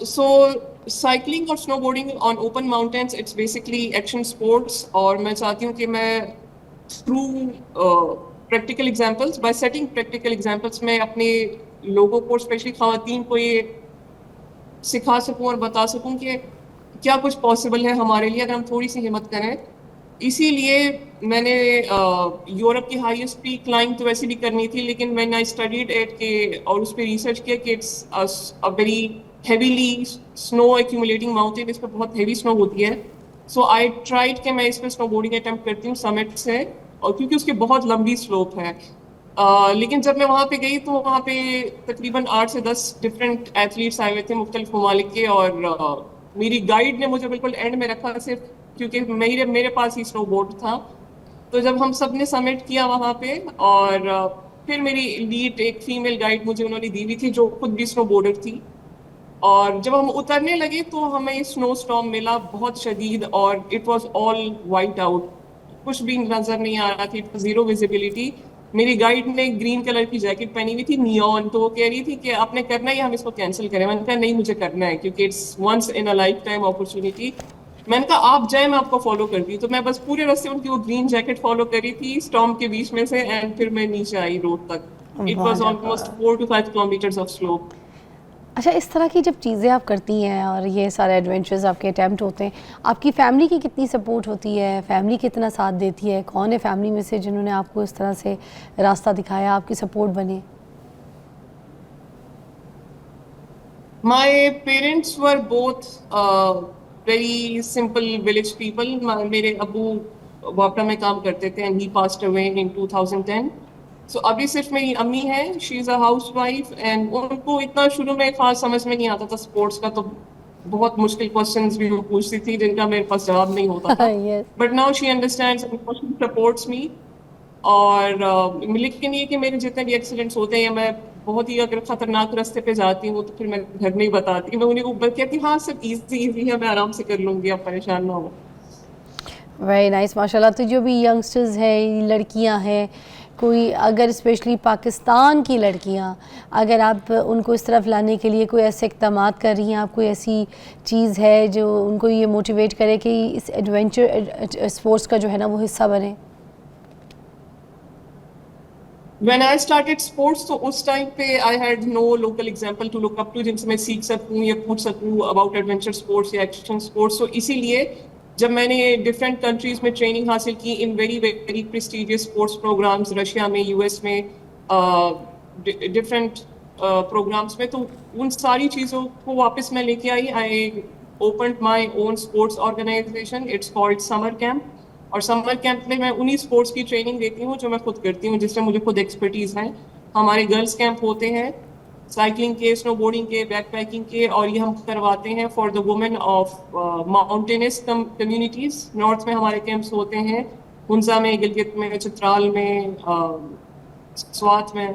So cycling اور snowboarding on open mountains it's basically action sports, اور میں چاہتی ہوں کہ میں through practical examples, by setting practical examples, میں اپنے لوگوں کو، اسپیشلی خواتین کو، یہ سکھا سکوں اور بتا سکوں کہ کیا کچھ پاسبل ہے ہمارے لیے اگر ہم تھوڑی سی ہمت کریں. اسی لیے میں نے یورپ کی ہائیسٹ پیک کلائمب تو ویسے بھی کرنی تھی، لیکن میں نے اسٹڈیڈ ایٹ کہ، اور اس پہ ریسرچ کیا کہ اٹس ویری ہیویلی سنو ایکومولیٹنگ ماؤنٹین، اس پہ بہت ہیوی سنو ہوتی ہے. سو آئی ٹرائیڈ کہ میں اس پہ سنو بورڈنگ اٹمپٹ کرتی ہوں سمٹ سے، اور کیونکہ اس کی بہت لمبی سلوپ ہے. لیکن جب میں وہاں پہ گئی تو وہاں پہ تقریباً 8 سے 10 ڈفرینٹ ایتھلیٹس آئے ہوئے تھے مختلف ممالک کے، اور میری گائیڈ نے مجھے بالکل اینڈ میں رکھا صرف کیونکہ میرے پاس ہی سنو بورڈ تھا. تو جب ہم سب نے سمٹ کیا وہاں پہ، اور پھر میری لیڈ ایک فیمیل گائیڈ مجھے انہوں نے دی ہوئی تھی جو خود بھی سنو بورڈر تھی. اور جب ہم اترنے لگے تو ہمیں سنو اسٹارم ملا بہت شدید، اور it was all white out, کچھ بھی نظر نہیں آ رہا تھی، زیرو ویزیبلٹی. میری گائیڈ نے گرین کلر کی جیکٹ پہنی ہوئی تھی نیون، تو وہ کہہ رہی تھی کہ آپ نے کرنا ہے، ہم اس کو کینسل کریں. میں نے کہا نہیں، مجھے کرنا ہے کیونکہ it's once in a lifetime opportunity. میں نے کہا آپ جائیں، میں آپ کو فالو کرتی ہوں. تو میں بس پورے راستے ان کی وہ گرین جیکٹ فالو کری تھی اسٹارم کے بیچ میں سے، اینڈ پھر میں نیچے آئی روڈ تک. It was almost 4 to 5 kilometers of slope. اچھا، اس طرح کی جب چیزیں آپ کرتی ہیں اور یہ سارے ایڈونچرز آپ کے اٹیمپٹ ہوتے ہیں، آپ کی فیملی کی کتنی سپورٹ ہوتی ہے؟ فیملی کتنا ساتھ دیتی ہے؟ کون ہے فیملی میں سے جنہوں نے آپ کو اس طرح سے راستہ دکھایا، آپ کی سپورٹ بنے؟ My parents were both very simple village people. میرے ابو واپڈا میں کام کرتے تھے and he passed away in 2010. So ابھی صرف میری امی ہے، she is a housewife, and ان کو اتنا شروع میں خاص سمجھ میں نہیں آتا تھا اسپورٹس کا، تو بہت مشکل کوشچنز بھی وہ پوچھتی تھی جن کا میرے پاس جواب نہیں ہوتا تھا. But now she understands and she supports me. اور لیکن یہ کہ میرے جتنے بھی ایکسیڈنٹس ہوتے ہیں، میں بہت ہی اگر خطرناک راستے پہ جاتی ہوں تو پھر میں گھر میں ہی بتاتی ہوں. میں انہیں اوپر کہتی ہوں ہاں سب ایزی ہے، میں آرام سے کر لوں گی، آپ پریشان نہ ہو. ویری نائس، ماشاء اللہ. تو جو بھی ینگسٹرز ہیں، لڑکیاں ہیں، کوئی اگر اسپیشلی پاکستان کی لڑکیاں، اگر آپ ان کو اس طرف لانے کے لیے کوئی ایسے اقدامات کر رہی ہیں، آپ کوئی ایسی چیز ہے جو ان کو یہ موٹیویٹ کرے کہ اس ایڈونچر اسپورٹس کا جو ہے نا وہ حصہ بنے؟ When I started sports تو اس ٹائم پہ I had no local example to look up to جن سے میں سیکھ سکوں یا پوچھ سکوں about adventure sports یا action sports. تو اسی لیے جب میں نے ڈفرینٹ کنٹریز میں ٹریننگ حاصل کی in very very prestigious sports programmes, Russia میں، یو ایس میں، ڈفرینٹ پروگرامس میں، تو ان ساری چیزوں کو واپس میں لے کے آئی. I opened my own sports organization. It's called Summer Camp. اور سمر کیمپ میں انہی اسپورٹس کی ٹریننگ دیتی ہوں جو میں خود کرتی ہوں، جس میں مجھے خود ایکسپرٹیز ہے. ہمارے گرلس کیمپ ہوتے ہیں سائیکلنگ کے، اسنو بورڈنگ کے، بیک پیکنگ کے، اور یہ ہم کرواتے ہیں for the woman of mountains communities. North میں ہمارے کیمپس ہوتے ہیں، ہنزا میں، گلگت میں، چترال میں، سوات میں.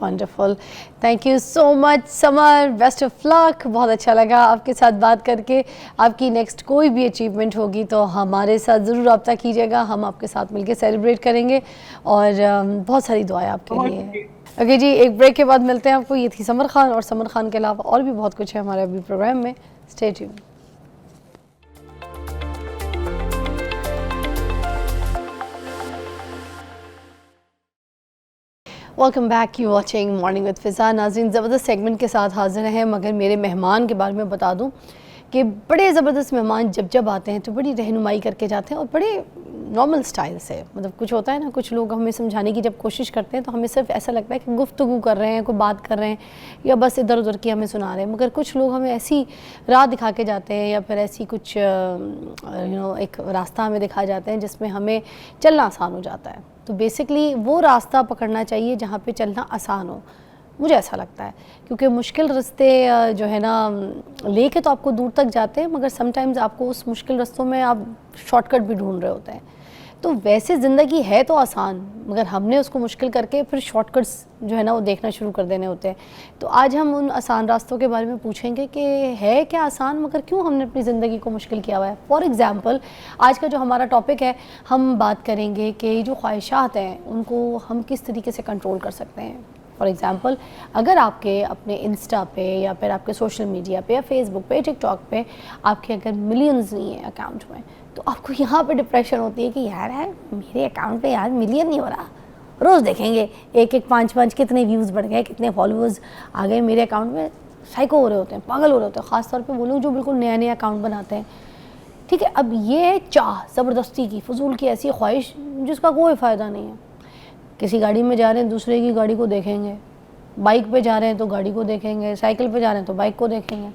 Wonderful, thank you so much Samar, best of luck. بہت اچھا لگا آپ کے ساتھ بات کر کے. آپ کی نیکسٹ کوئی بھی اچیومنٹ ہوگی تو ہمارے ساتھ ضرور رابطہ کیجیے گا, ہم آپ کے ساتھ مل کے سیلیبریٹ کریں گے, اور بہت ساری دعائیں آپ کے لیے. اوکے جی, ایک بریک کے بعد ملتے ہیں آپ کو. یہ تھی سمر خان, اور سمر خان کے علاوہ اور بھی بہت کچھ ہے ہمارے ابھی پروگرام میں. Stay tune. Welcome back, you watching morning with فضا. ناظرین, زبردست سیگمنٹ کے ساتھ حاضر ہیں, مگر میرے مہمان کے بارے میں بتا دوں کہ بڑے زبردست مہمان جب آتے ہیں تو بڑی رہنمائی کر کے جاتے ہیں, اور بڑے نارمل سٹائل سے. مطلب کچھ ہوتا ہے نا, کچھ لوگ ہمیں سمجھانے کی جب کوشش کرتے ہیں تو ہمیں صرف ایسا لگتا ہے کہ گفتگو کر رہے ہیں, کوئی بات کر رہے ہیں, یا بس ادھر ادھر کی ہمیں سنا رہے ہیں. مگر کچھ لوگ ہمیں ایسی راہ دکھا کے جاتے ہیں, یا پھر ایسی کچھ ایک راستہ ہمیں دکھا جاتے ہیں جس میں ہمیں چلنا آسان ہو جاتا ہے. تو بیسکلی وہ راستہ پکڑنا چاہیے جہاں پہ چلنا آسان ہو, مجھے ایسا لگتا ہے. کیونکہ مشکل راستے جو ہے نا لے کے تو آپ کو دور تک جاتے ہیں, مگر سم ٹائمز آپ کو اس مشکل رستوں میں آپ شارٹ کٹ بھی ڈھونڈ رہے ہوتے ہیں. تو ویسے زندگی ہے تو آسان, مگر ہم نے اس کو مشکل کر کے پھر شارٹ کٹس جو ہے نا وہ دیکھنا شروع کر دینے ہوتے ہیں. تو آج ہم ان آسان راستوں کے بارے میں پوچھیں گے کہ ہے کیا آسان, مگر کیوں ہم نے اپنی زندگی کو مشکل کیا ہوا ہے. فار ایگزامپل, آج کا جو ہمارا ٹاپک ہے, ہم بات کریں گے کہ جو خواہشات ہیں ان کو ہم کس طریقے سے کنٹرول کر سکتے ہیں. فار ایگزامپل, اگر آپ کے اپنے انسٹا پہ, یا پھر آپ کے سوشل میڈیا پہ, یا فیس بک پہ, ٹک ٹاک پہ آپ کے اگر ملینز نہیں ہیں اکاؤنٹ میں, تو آپ کو یہاں پہ ڈپریشن ہوتی ہے کہ یار میرے اکاؤنٹ پہ یار ملین نہیں ہو رہا. روز دیکھیں گے 1 5 کتنے ویوز بڑھ گئے, کتنے فالوورز آ گئے میرے اکاؤنٹ میں. سائیکو ہو رہے ہوتے ہیں, پاگل ہو رہے ہوتے ہیں, خاص طور پہ وہ لوگ جو بالکل نیا اکاؤنٹ بناتے ہیں. ٹھیک ہے, اب یہ ہے چاہ, زبردستی کی, فضول کی ایسی خواہش جس کا کوئی فائدہ نہیں ہے. کسی گاڑی میں جا رہے ہیں, دوسرے کی گاڑی کو دیکھیں گے, بائک پہ جا رہے ہیں تو گاڑی کو دیکھیں گے, سائیکل پہ جا رہے ہیں تو بائک کو دیکھیں گے,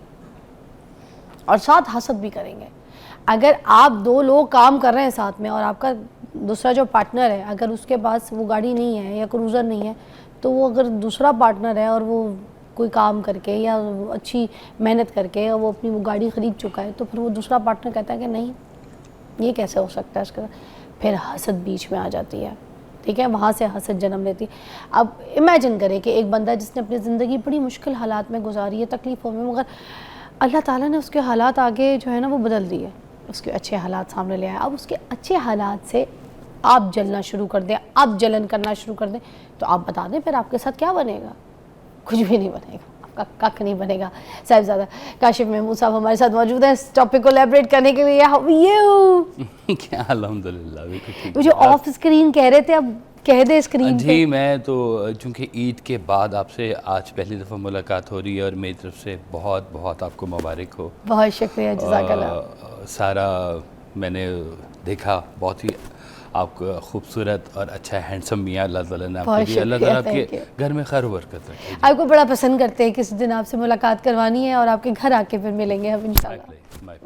اور ساتھ حسد بھی کریں گے. اگر آپ 2 لوگ کام کر رہے ہیں ساتھ میں, اور آپ کا دوسرا جو پارٹنر ہے اگر اس کے پاس وہ گاڑی نہیں ہے یا کروزر نہیں ہے, تو وہ اگر دوسرا پارٹنر ہے اور وہ کوئی کام کر کے یا اچھی محنت کر کے وہ اپنی وہ گاڑی خرید چکا ہے, تو پھر وہ دوسرا پارٹنر کہتا ہے کہ نہیں یہ کیسے ہو سکتا ہے اس کا, پھر حسد بیچ میں آ جاتی ہے. ٹھیک ہے, وہاں سے حسد جنم لیتی ہے. اب امیجن کریں کہ ایک بندہ جس نے اپنی زندگی بڑی مشکل حالات میں گزاری ہے, تکلیفوں میں, مگر اللہ تعالیٰ نے اس کے حالات آگے جو ہے نا وہ بدل دیے, اس کے اچھے حالات سامنے لے آئے. اب اس کے اچھے حالات سے آپ جلنا شروع کر دیں, آپ جلن کرنا شروع کر دیں, تو آپ بتا دیں پھر آپ کے ساتھ کیا بنے گا. کچھ بھی نہیں بنے گا, آپ کا کک نہیں بنے گا. صاحبزادہ کاشف محمود صاحب ہمارے ساتھ موجود ہیں اس ٹاپک کو ایلیبریٹ کرنے کے لیے. How you? کیا الحمدللہ. مجھے آف اسکرین کہہ رہے تھے, اب کہہ دے اسکرین پہ. جی, میں تو چونکہ عید کے بعد آپ سے آج پہلی دفعہ ملاقات ہو رہی ہے, اور میری طرف سے بہت بہت آپ کو مبارک ہو. بہت شکریہ, جزاک اللہ. سارا میں نے دیکھا, بہت ہی آپ کو خوبصورت اور اچھا ہینڈسم میاں اللہ تعالیٰ نے آپ کو دیا. اللہ تعالیٰ آپ کے گھر میں خیر و برکت رکھے. آپ کو بڑا پسند کرتے ہیں, کسی دن آپ سے ملاقات کروانی ہے اور آپ کے گھر آ کے پھر ملیں گے ہم انشاءاللہ.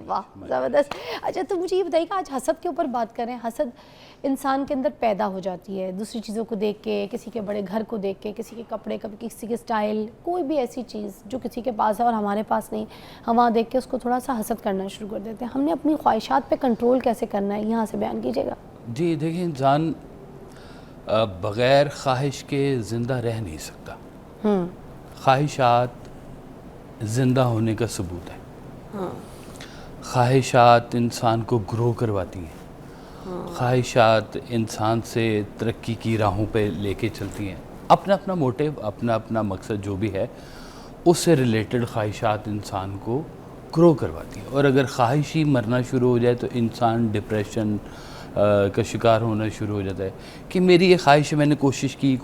واہ, زبردست. اچھا, تو مجھے یہ بتائیے کہ آج حسد کے اوپر بات کریں. حسد انسان کے اندر پیدا ہو جاتی ہے دوسری چیزوں کو دیکھ کے, کسی کے بڑے گھر کو دیکھ کے, کسی کے کپڑے, کسی کے سٹائل, کوئی بھی ایسی چیز جو کسی کے پاس ہے اور ہمارے پاس نہیں, ہم وہاں دیکھ کے اس کو تھوڑا سا حسد کرنا شروع کر دیتے ہیں. ہم نے اپنی خواہشات پہ کنٹرول کیسے کرنا ہے, یہاں سے بیان کیجیے گا. جی دیکھیں, انسان بغیر خواہش کے زندہ رہ نہیں سکتا. خواہشات زندہ ہونے کا ثبوت ہے. خواہشات انسان کو گرو کرواتی ہیں. خواہشات انسان سے ترقی کی راہوں پہ لے کے چلتی ہیں. اپنا اپنا موٹیو, اپنا اپنا مقصد جو بھی ہے, اس سے ریلیٹڈ خواہشات انسان کو گرو کرواتی ہیں. اور اگر خواہش ہی مرنا شروع ہو جائے تو انسان ڈپریشن کا شکار ہونا شروع ہو جاتا ہے کہ میری یہ خواہش ہے, میں نے کوشش کی,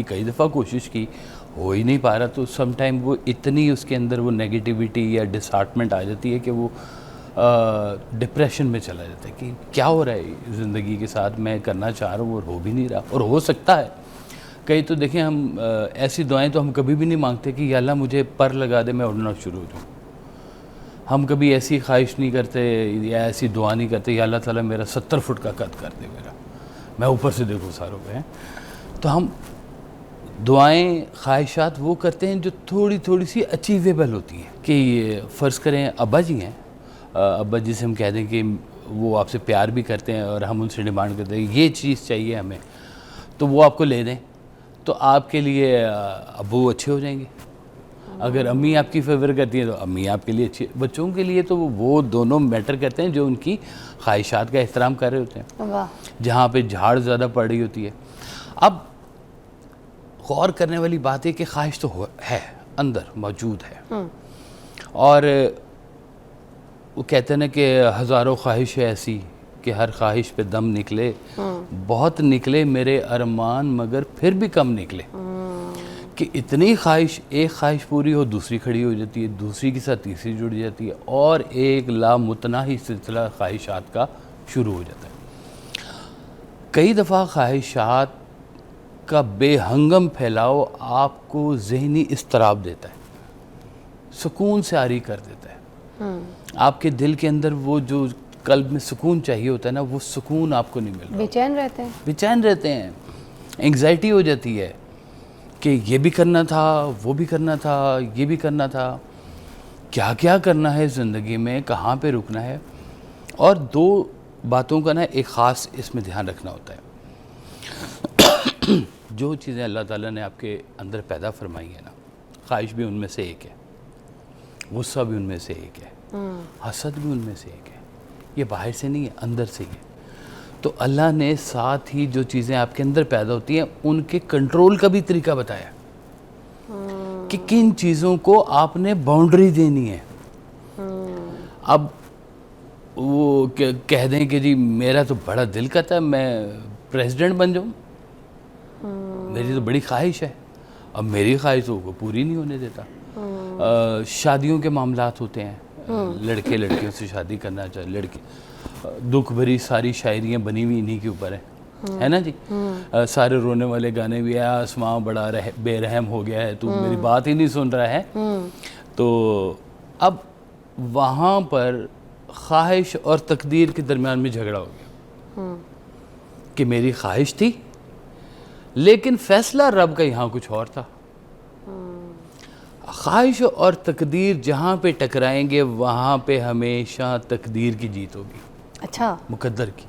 کئی دفعہ کوشش کی, ہو ہی نہیں پا رہا. تو سم ٹائم وہ اتنی اس کے اندر وہ نیگیٹیوٹی یا ڈسہارٹمنٹ آ جاتی ہے کہ وہ ڈپریشن میں چلا جاتا ہے کہ کیا ہو رہا ہے زندگی کے ساتھ, میں کرنا چاہ رہا ہوں اور ہو بھی نہیں رہا. اور ہو سکتا ہے کئی, تو دیکھیں ہم ایسی دعائیں تو ہم کبھی بھی نہیں مانگتے کہ یا اللہ مجھے پر لگا دے میں اڑنا شروع ہو جاؤں. ہم کبھی ایسی خواہش نہیں کرتے یا ایسی دعا نہیں کرتے یا اللہ تعالیٰ میرا 70 فٹ کا قد کر دے, میں اوپر سے دیکھوں ساروں پہ. تو ہم دعائیں, خواہشات وہ کرتے ہیں جو تھوڑی سی اچیویبل ہوتی ہیں. کہ فرض کریں ابا جی ہیں, ابا جی سے ہم کہہ دیں کہ وہ آپ سے پیار بھی کرتے ہیں اور ہم ان سے ڈیمانڈ کرتے ہیں یہ چیز چاہیے ہمیں, تو وہ آپ کو لے دیں. تو آپ کے لیے ابو اچھے ہو جائیں گے. اگر امی آپ کی فیور کرتی ہیں تو امی آپ کے لیے اچھی. بچوں کے لیے تو وہ دونوں میٹر کرتے ہیں جو ان کی خواہشات کا احترام کر رہے ہوتے ہیں, واہ. جہاں پہ جھاڑ زیادہ پڑ رہی ہوتی ہے. اب غور کرنے والی بات ہے کہ خواہش تو ہے, اندر موجود ہے, اور وہ کہتے ہیں نا کہ ہزاروں خواہش ہے ایسی کہ ہر خواہش پہ دم نکلے, بہت نکلے میرے ارمان مگر پھر بھی کم نکلے. کہ اتنی خواہش, ایک خواہش پوری ہو دوسری کھڑی ہو جاتی ہے, دوسری کے ساتھ تیسری جڑ جاتی ہے, اور ایک لامتناہی سلسلہ خواہشات کا شروع ہو جاتا ہے. کئی دفعہ خواہشات کا بے ہنگم پھیلاؤ آپ کو ذہنی اضطراب دیتا ہے, سکون سے عاری کر دیتا ہے. آپ کے دل کے اندر وہ جو قلب میں سکون چاہیے ہوتا ہے نا, وہ سکون آپ کو نہیں مل رہا. بے چین رہتے ہیں. بے چین رہتے ہیں, انگزائٹی ہو جاتی ہے کہ یہ بھی کرنا تھا, وہ بھی کرنا تھا, یہ بھی کرنا تھا, کیا کیا کرنا ہے زندگی میں, کہاں پہ رکنا ہے. اور دو باتوں کا نا ایک خاص اس میں دھیان رکھنا ہوتا ہے. جو چیزیں اللہ تعالیٰ نے آپ کے اندر پیدا فرمائی ہیں نا, خواہش بھی ان میں سے ایک ہے, غصہ بھی ان میں سے ایک ہے, حسد بھی ان میں سے ایک ہے. یہ باہر سے نہیں ہے, اندر سے ہی ہے. تو اللہ نے ساتھ ہی جو چیزیں آپ کے اندر پیدا ہوتی ہیں ان کے کنٹرول کا بھی طریقہ بتایا کہ کن چیزوں کو آپ نے باؤنڈری دینی ہے. اب وہ کہہ دیں کہ جی میرا تو بڑا دل کرتا ہے میں پریزیڈنٹ بن جاؤں, میری تو بڑی خواہش ہے, اب میری خواہش تو پوری نہیں ہونے دیتا. شادیوں کے معاملات ہوتے ہیں, لڑکے لڑکیوں سے شادی کرنا چاہے, لڑکی دکھ بھری ساری شاعریاں بنی ہوئی انہی کے اوپر ہیں, ہے نا جی. سارے رونے والے گانے بھی ہیں, آسماں بڑا بے رحم ہو گیا ہے, تو میری بات ہی نہیں سن رہا ہے. تو اب وہاں پر خواہش اور تقدیر کے درمیان میں جھگڑا ہو گیا کہ میری خواہش تھی لیکن فیصلہ رب کا یہاں کچھ اور تھا. خواہش اور تقدیر جہاں پہ ٹکرائیں گے وہاں پہ ہمیشہ تقدیر کی جیت ہوگی, اچھا, مقدر کی.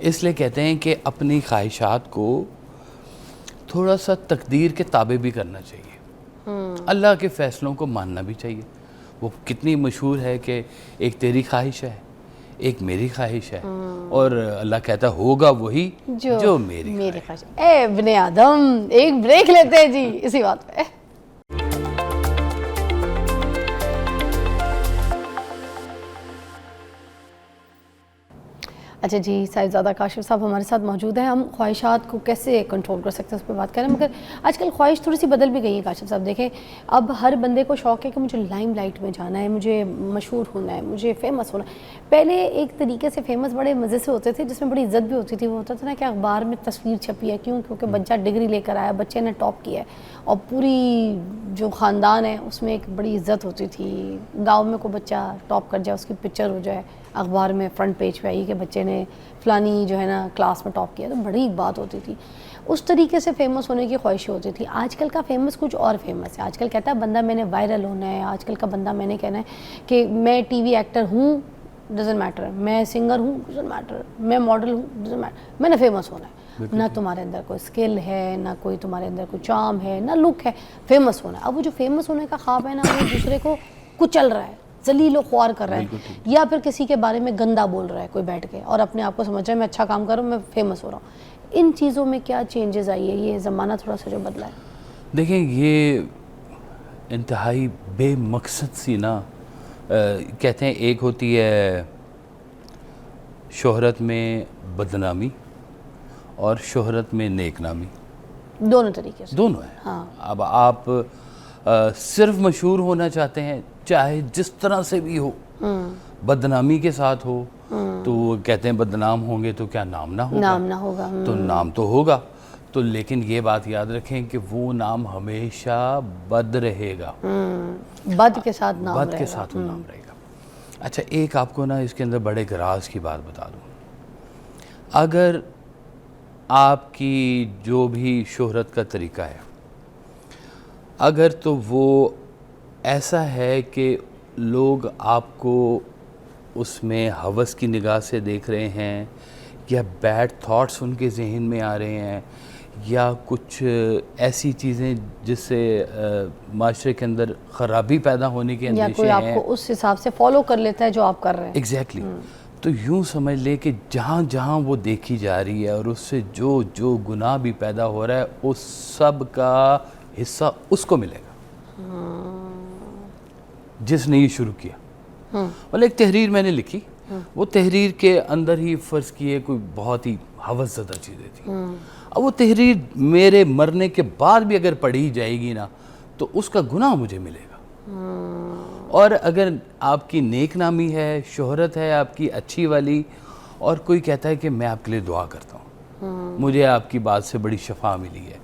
اس لیے کہتے ہیں کہ اپنی خواہشات کو تھوڑا سا تقدیر کے تابع بھی کرنا چاہیے, اللہ کے فیصلوں کو ماننا بھی چاہیے. وہ کتنی مشہور ہے کہ ایک تیری خواہش ہے, ایک میری خواہش ہے, اور اللہ کہتا ہوگا وہی جو میری خواہش. اے ابن آدم, ایک بریک لیتے ہیں جی اسی بات پہ. اچھا جی, صاحبزادہ کاشف صاحب ہمارے ساتھ موجود ہیں. ہم خواہشات کو کیسے کنٹرول کر سکتے ہیں اس پہ بات کریں, مگر آج کل خواہش تھوڑی سی بدل بھی گئی ہے کاشف صاحب. دیکھیں اب ہر بندے کو شوق ہے کہ مجھے لائم لائٹ میں جانا ہے, مجھے مشہور ہونا ہے, مجھے فیمس ہونا ہے. پہلے ایک طریقے سے فیمس بڑے مزے سے ہوتے تھے جس میں بڑی عزت بھی ہوتی تھی. وہ ہوتا تھا نا کہ اخبار میں تصویر چھپی ہے, کیونکہ بچہ ڈگری لے کر آیا, بچے نے ٹاپ کیا ہے, اور پوری جو خاندان ہے اس میں ایک بڑی عزت ہوتی تھی. گاؤں میں کوئی بچہ ٹاپ کر جائے, اس کی پکچر ہو جائے اخبار میں فرنٹ پیج پہ آئی کہ بچے نے فلانی جو ہے نا کلاس میں ٹاپ کیا, تو بڑی بات ہوتی تھی. اس طریقے سے فیمس ہونے کی خواہشیں ہوتی تھی. آج کل کا فیمس کچھ اور فیمس ہے. آج کل کہتا ہے بندہ میں نے وائرل ہونا ہے, آج کل کا بندہ میں نے کہنا ہے کہ میں ٹی وی ایکٹر ہوں, ڈزنٹ میٹر, میں سنگر ہوں, ڈزنٹ میٹر, میں ماڈل ہوں, ڈزنٹ میٹر, میں نے فیمس ہونا ہے. نہ تمہارے اندر کوئی اسکل ہے, نہ کوئی تمہارے اندر کوئی چارم ہے, نہ لک ہے, فیمس ہونا ہے. اب وہ جو فیمس ہونے کا خواب ہے نا, وہ دوسرے کو کچل رہا ہے, ذلیل و خوار کر رہا ہے, یا پھر کسی کے بارے میں گندا بول رہا ہے کوئی بیٹھ کے, اور اپنے آپ کو سمجھ رہا ہے میں اچھا کام کر رہا ہوں, میں فیمس ہو رہا ہوں. ان چیزوں میں کیا چینجز آئی ہے, یہ زمانہ تھوڑا سا جو بدلا ہے؟ دیکھیں یہ انتہائی بے مقصد سی نا, کہتے ہیں ایک ہوتی ہے شہرت میں بدنامی اور شہرت میں نیک نامی, دونوں طریقے سے دونوں ہیں. ہاں. اب آپ صرف مشہور ہونا چاہتے ہیں, چاہے جس طرح سے بھی ہو, بدنامی کے ساتھ ہو, تو وہ کہتے ہیں بدنام ہوں گے تو کیا نام نہ ہوگا, نام نہ ہوگا, تو نام تو ہوگا, تو لیکن یہ بات یاد رکھیں کہ وہ نام ہمیشہ بد رہے گا, بد کے ساتھ نام بد کے ساتھ وہ نام رہے گا. اچھا ایک آپ کو نا اس کے اندر بڑے راز کی بات بتا دوں. اگر آپ کی جو بھی شہرت کا طریقہ ہے, اگر تو وہ ایسا ہے کہ لوگ آپ کو اس میں ہوس کی نگاہ سے دیکھ رہے ہیں, یا بیڈ تھاٹس ان کے ذہن میں آ رہے ہیں, یا کچھ ایسی چیزیں جس سے معاشرے کے اندر خرابی پیدا ہونے کے یا اندیشے کوئی آپ ہیں. کو اس حساب سے فالو کر لیتا ہے جو آپ کر رہے ہیں. ایگزیکٹلی. تو یوں سمجھ لے کہ جہاں جہاں وہ دیکھی جا رہی ہے اور اس سے جو جو گناہ بھی پیدا ہو رہا ہے اس سب کا حصہ اس کو ملے گا جس نے یہ شروع کیا. مطلب ایک تحریر میں نے لکھی, وہ تحریر کے اندر ہی فرض کیے کوئی بہت ہی ہوس زدہ چیزیں تھیں. اب وہ تحریر میرے مرنے کے بعد بھی اگر پڑھی جائے گی نا تو اس کا گناہ مجھے ملے گا. اور اگر آپ کی نیک نامی ہے, شہرت ہے آپ کی اچھی والی, اور کوئی کہتا ہے کہ میں آپ کے لیے دعا کرتا ہوں, مجھے آپ کی بات سے بڑی شفا ملی ہے.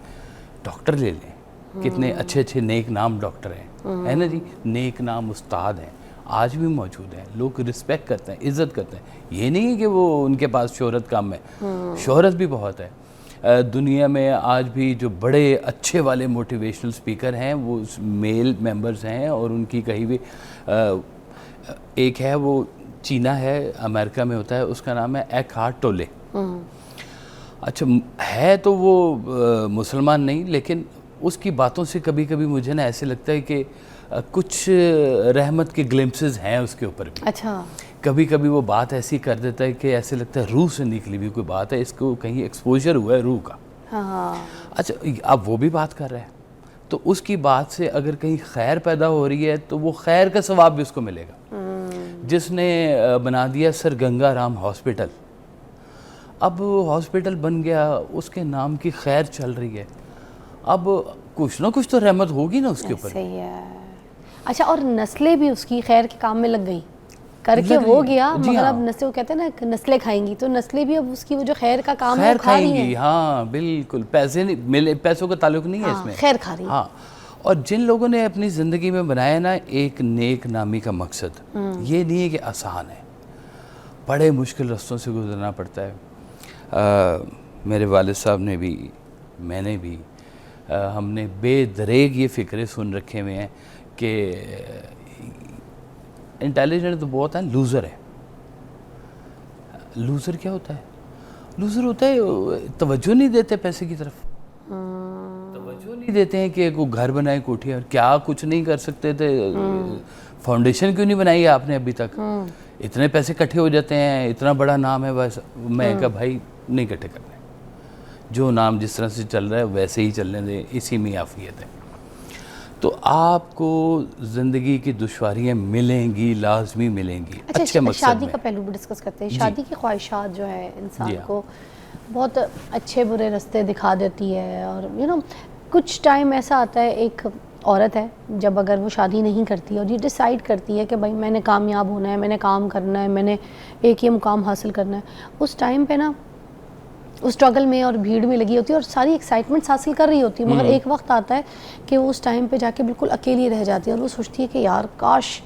ڈاکٹر لے لیں, کتنے اچھے اچھے نیک نام ڈاکٹر ہیں, ہے نا جی, نیک نام استاد ہیں, آج بھی موجود ہیں, لوگ رسپیکٹ کرتے ہیں, عزت کرتے ہیں. یہ نہیں ہے کہ وہ ان کے پاس شہرت کم ہے, شہرت بھی بہت ہے. دنیا میں آج بھی جو بڑے اچھے والے موٹیویشنل سپیکر ہیں وہ میل ممبرز ہیں, اور ان کی کہیں بھی ایک ہے وہ چینا ہے, امریکہ میں ہوتا ہے, اس کا نام ہے ایک ہارٹ ٹولے. اچھا ہے تو وہ مسلمان نہیں, لیکن اس کی باتوں سے کبھی کبھی مجھے نا ایسے لگتا ہے کہ کچھ رحمت کے گلمپسز ہیں اس کے اوپر بھی. اچھا. کبھی کبھی وہ بات ایسی کر دیتا ہے کہ ایسے لگتا ہے روح سے نکلی ہوئی کوئی بات ہے, اس کو کہیں ایکسپوجر ہوا ہے روح کا. اچھا اب وہ بھی بات کر رہا ہے تو اس کی بات سے اگر کہیں خیر پیدا ہو رہی ہے تو وہ خیر کا ثواب بھی اس کو ملے گا. جس نے بنا دیا سر گنگا رام ہاسپٹل, اب ہاسپٹل بن گیا, اس کے نام کی خیر چل رہی ہے, اب کچھ نہ کچھ تو رحمت ہوگی نا اس کے اوپر. صحیح ہے. اچھا, اور نسلیں بھی اس کی خیر کے کام میں لگ گئی, کر کے وہ گیا, مگر اب نسلیں, وہ کہتے ہیں نا نسلیں کھائیں گی, تو نسلیں بھی اب اس کی وہ جو خیر کا کام ہے خیر کھائیں گی. ہاں بالکل, پیسے نہیں ملے, پیسوں کا تعلق نہیں ہے اس میں, خیر کھا رہی ہے. ہاں. اور جن لوگوں نے اپنی زندگی میں بنایا نا ایک نیک نامی کا مقصد, یہ نہیں ہے کہ آسان ہے, بڑے مشکل رستوں سے گزرنا پڑتا ہے. میرے والد صاحب نے بھی, میں نے بھی, ہم نے بے دریغ یہ فکرے سن رکھے ہوئے ہیں کہ انٹیلیجنٹ تو بہت ہے, لوزر ہے. لوزر کیا ہوتا ہے؟ لوزر ہوتا ہے توجہ نہیں دیتے پیسے کی طرف, توجہ نہیں دیتے ہیں کہ کوئی گھر بنائے, کوٹھی, اور کیا کچھ نہیں کر سکتے تھے, فاؤنڈیشن کیوں نہیں بنائی آپ نے ابھی تک, اتنے پیسے کٹھے ہو جاتے ہیں, اتنا بڑا نام ہے. بس میں کہا بھائی نہیں کٹھے کرنے, جو نام جس طرح سے چل رہا ہے ویسے ہی چلنے دیں, اسی میں عافیت ہے. تو آپ کو زندگی کی دشواریاں ملیں گی, لازمی ملیں گی, اچھے مقصد میں. شادی کا پہلو بھی ڈسکس کرتے ہیں. شادی کی خواہشات جو ہے انسان کو بہت اچھے برے راستے دکھا دیتی ہے, اور کچھ ٹائم ایسا آتا ہے, ایک عورت ہے جب اگر وہ شادی نہیں کرتی اور یہ ڈیسائیڈ کرتی ہے کہ بھائی میں نے کامیاب ہونا ہے, میں نے کام کرنا ہے, میں نے ایک یہ مقام حاصل کرنا ہے, اس ٹائم پہ نا اس اسٹرگل میں اور بھیڑ میں لگی ہوتی ہے اور ساری ایکسائٹمنٹس حاصل کر رہی ہوتی ہے, مگر ایک وقت آتا ہے کہ وہ اس ٹائم پہ جا کے بالکل اکیلی رہ جاتی ہے, اور وہ سوچتی ہے کہ یار کاش